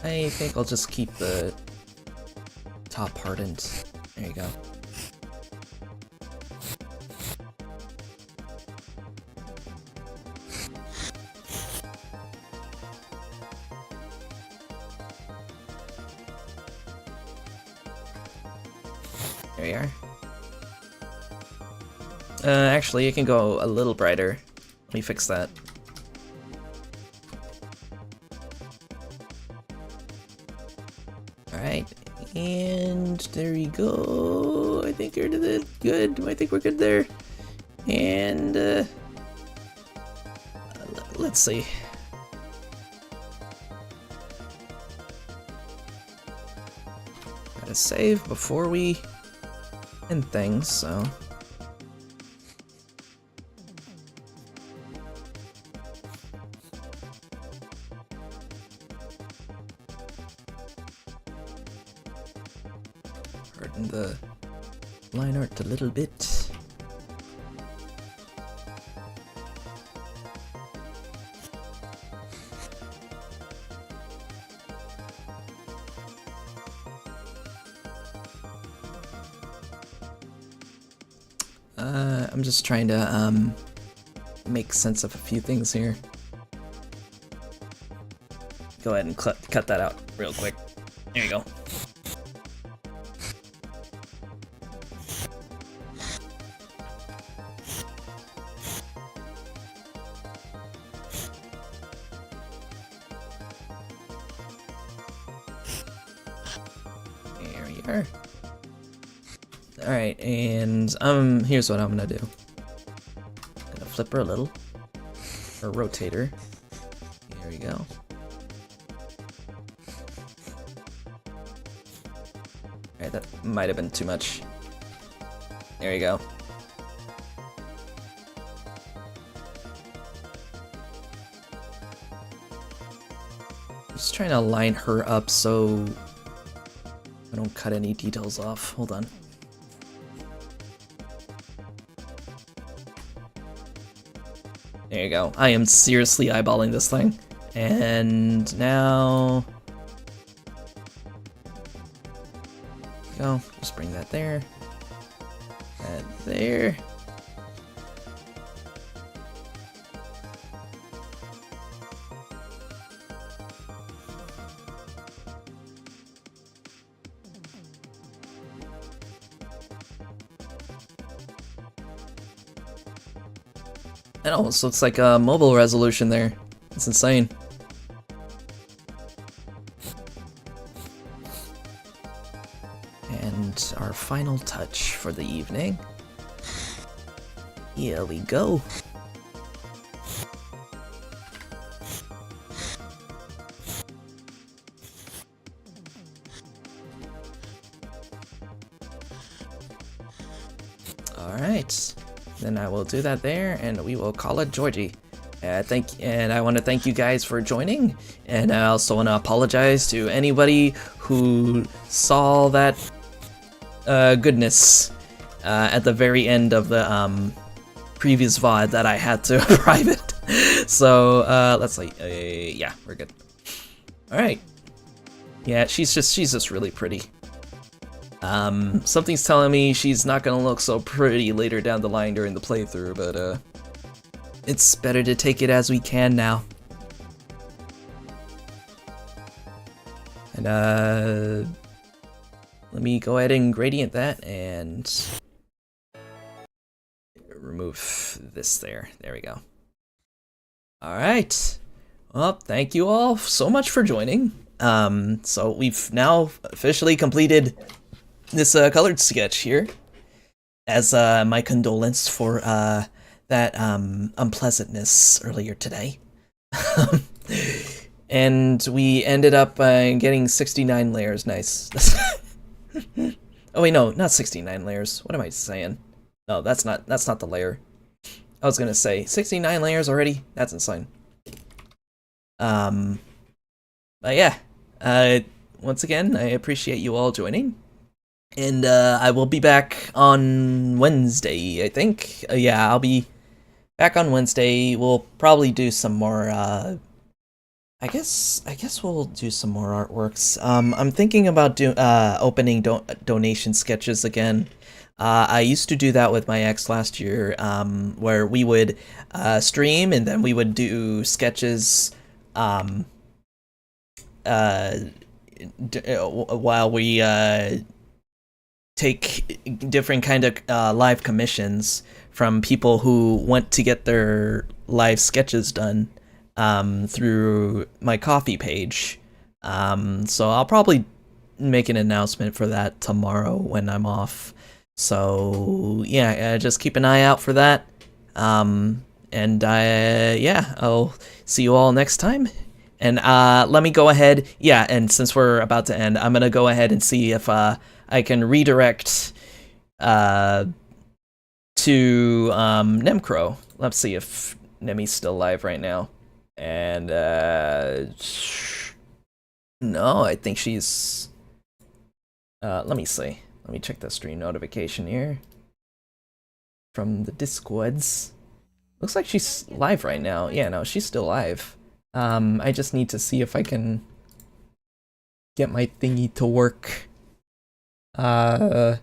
A: think I'll just keep the top part and there you go. There we are. Actually, it can go a little brighter. Let me fix that. Alright, and there we go. I think you're good. I think we're good there. And, let's see. Gotta save before we end things, so. Harden the line art a little bit. I'm just trying to make sense of a few things here. Go ahead and cut that out real quick. There you go. There we are. Alright, and here's what I'm gonna do. I'm gonna flip her a little. Or rotate her. Here we go. Alright, that might have been too much. There you go. I'm just trying to line her up so I don't cut any details off. Hold on. There you go. I am seriously eyeballing this thing. And now... Go. Just bring that there. That there. It almost looks like a mobile resolution there. It's insane. And our final touch for the evening. Here we go. Alright, then I will do that there, and we will call it Georgie. And I want to thank you guys for joining, and I also want to apologize to anybody who saw that goodness at the very end of the previous VOD that I had to private. So let's see. Yeah, we're good. All right. Yeah, she's just really pretty. Something's telling me she's not gonna look so pretty later down the line during the playthrough, but it's better to take it as we can now. And let me go ahead and gradient that and remove this there. There we go. All right. Well, thank you all so much for joining. So we've now officially completed this colored sketch here as my condolence for that unpleasantness earlier today. And we ended up getting 69 layers. Nice. Oh wait, no, not 69 layers. What am I saying? No, that's not the layer. I was gonna say 69 layers already. That's insane. But yeah. Once again, I appreciate you all joining. And I will be back on Wednesday, I think. Yeah, I'll be back on Wednesday. We'll probably do some more I guess we'll do some more artworks. I'm thinking about opening donation sketches again. I used to do that with my ex last year, where we would stream and then we would do sketches while we take different kind of live commissions from people who want to get their live sketches done through my Ko-fi page. So I'll probably make an announcement for that tomorrow when I'm off. So yeah, just keep an eye out for that. And yeah, I'll see you all next time. And let me go ahead. Yeah, and since we're about to end, I'm gonna go ahead and see if I can redirect to Nemcro. Let's see if Nemi's still live right now. And no, I think she's let me see. Let me check the stream notification here from the Discords. Looks like she's live right now. Yeah, no, she's still live. I just need to see if I can get my thingy to work. Let's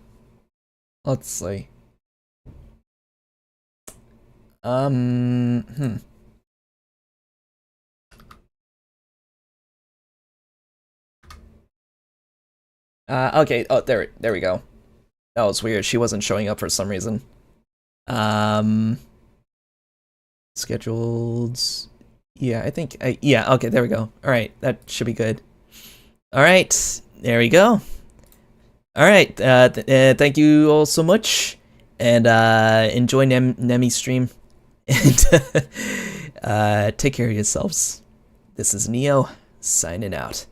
A: see. Okay, oh, there we go. That was weird, she wasn't showing up for some reason. Scheduled... Yeah, I think... yeah, okay, there we go. Alright, that should be good. Alright, there we go. Alright, thank you all so much. And enjoy Nemi's stream. And take care of yourselves. This is Neo, signing out.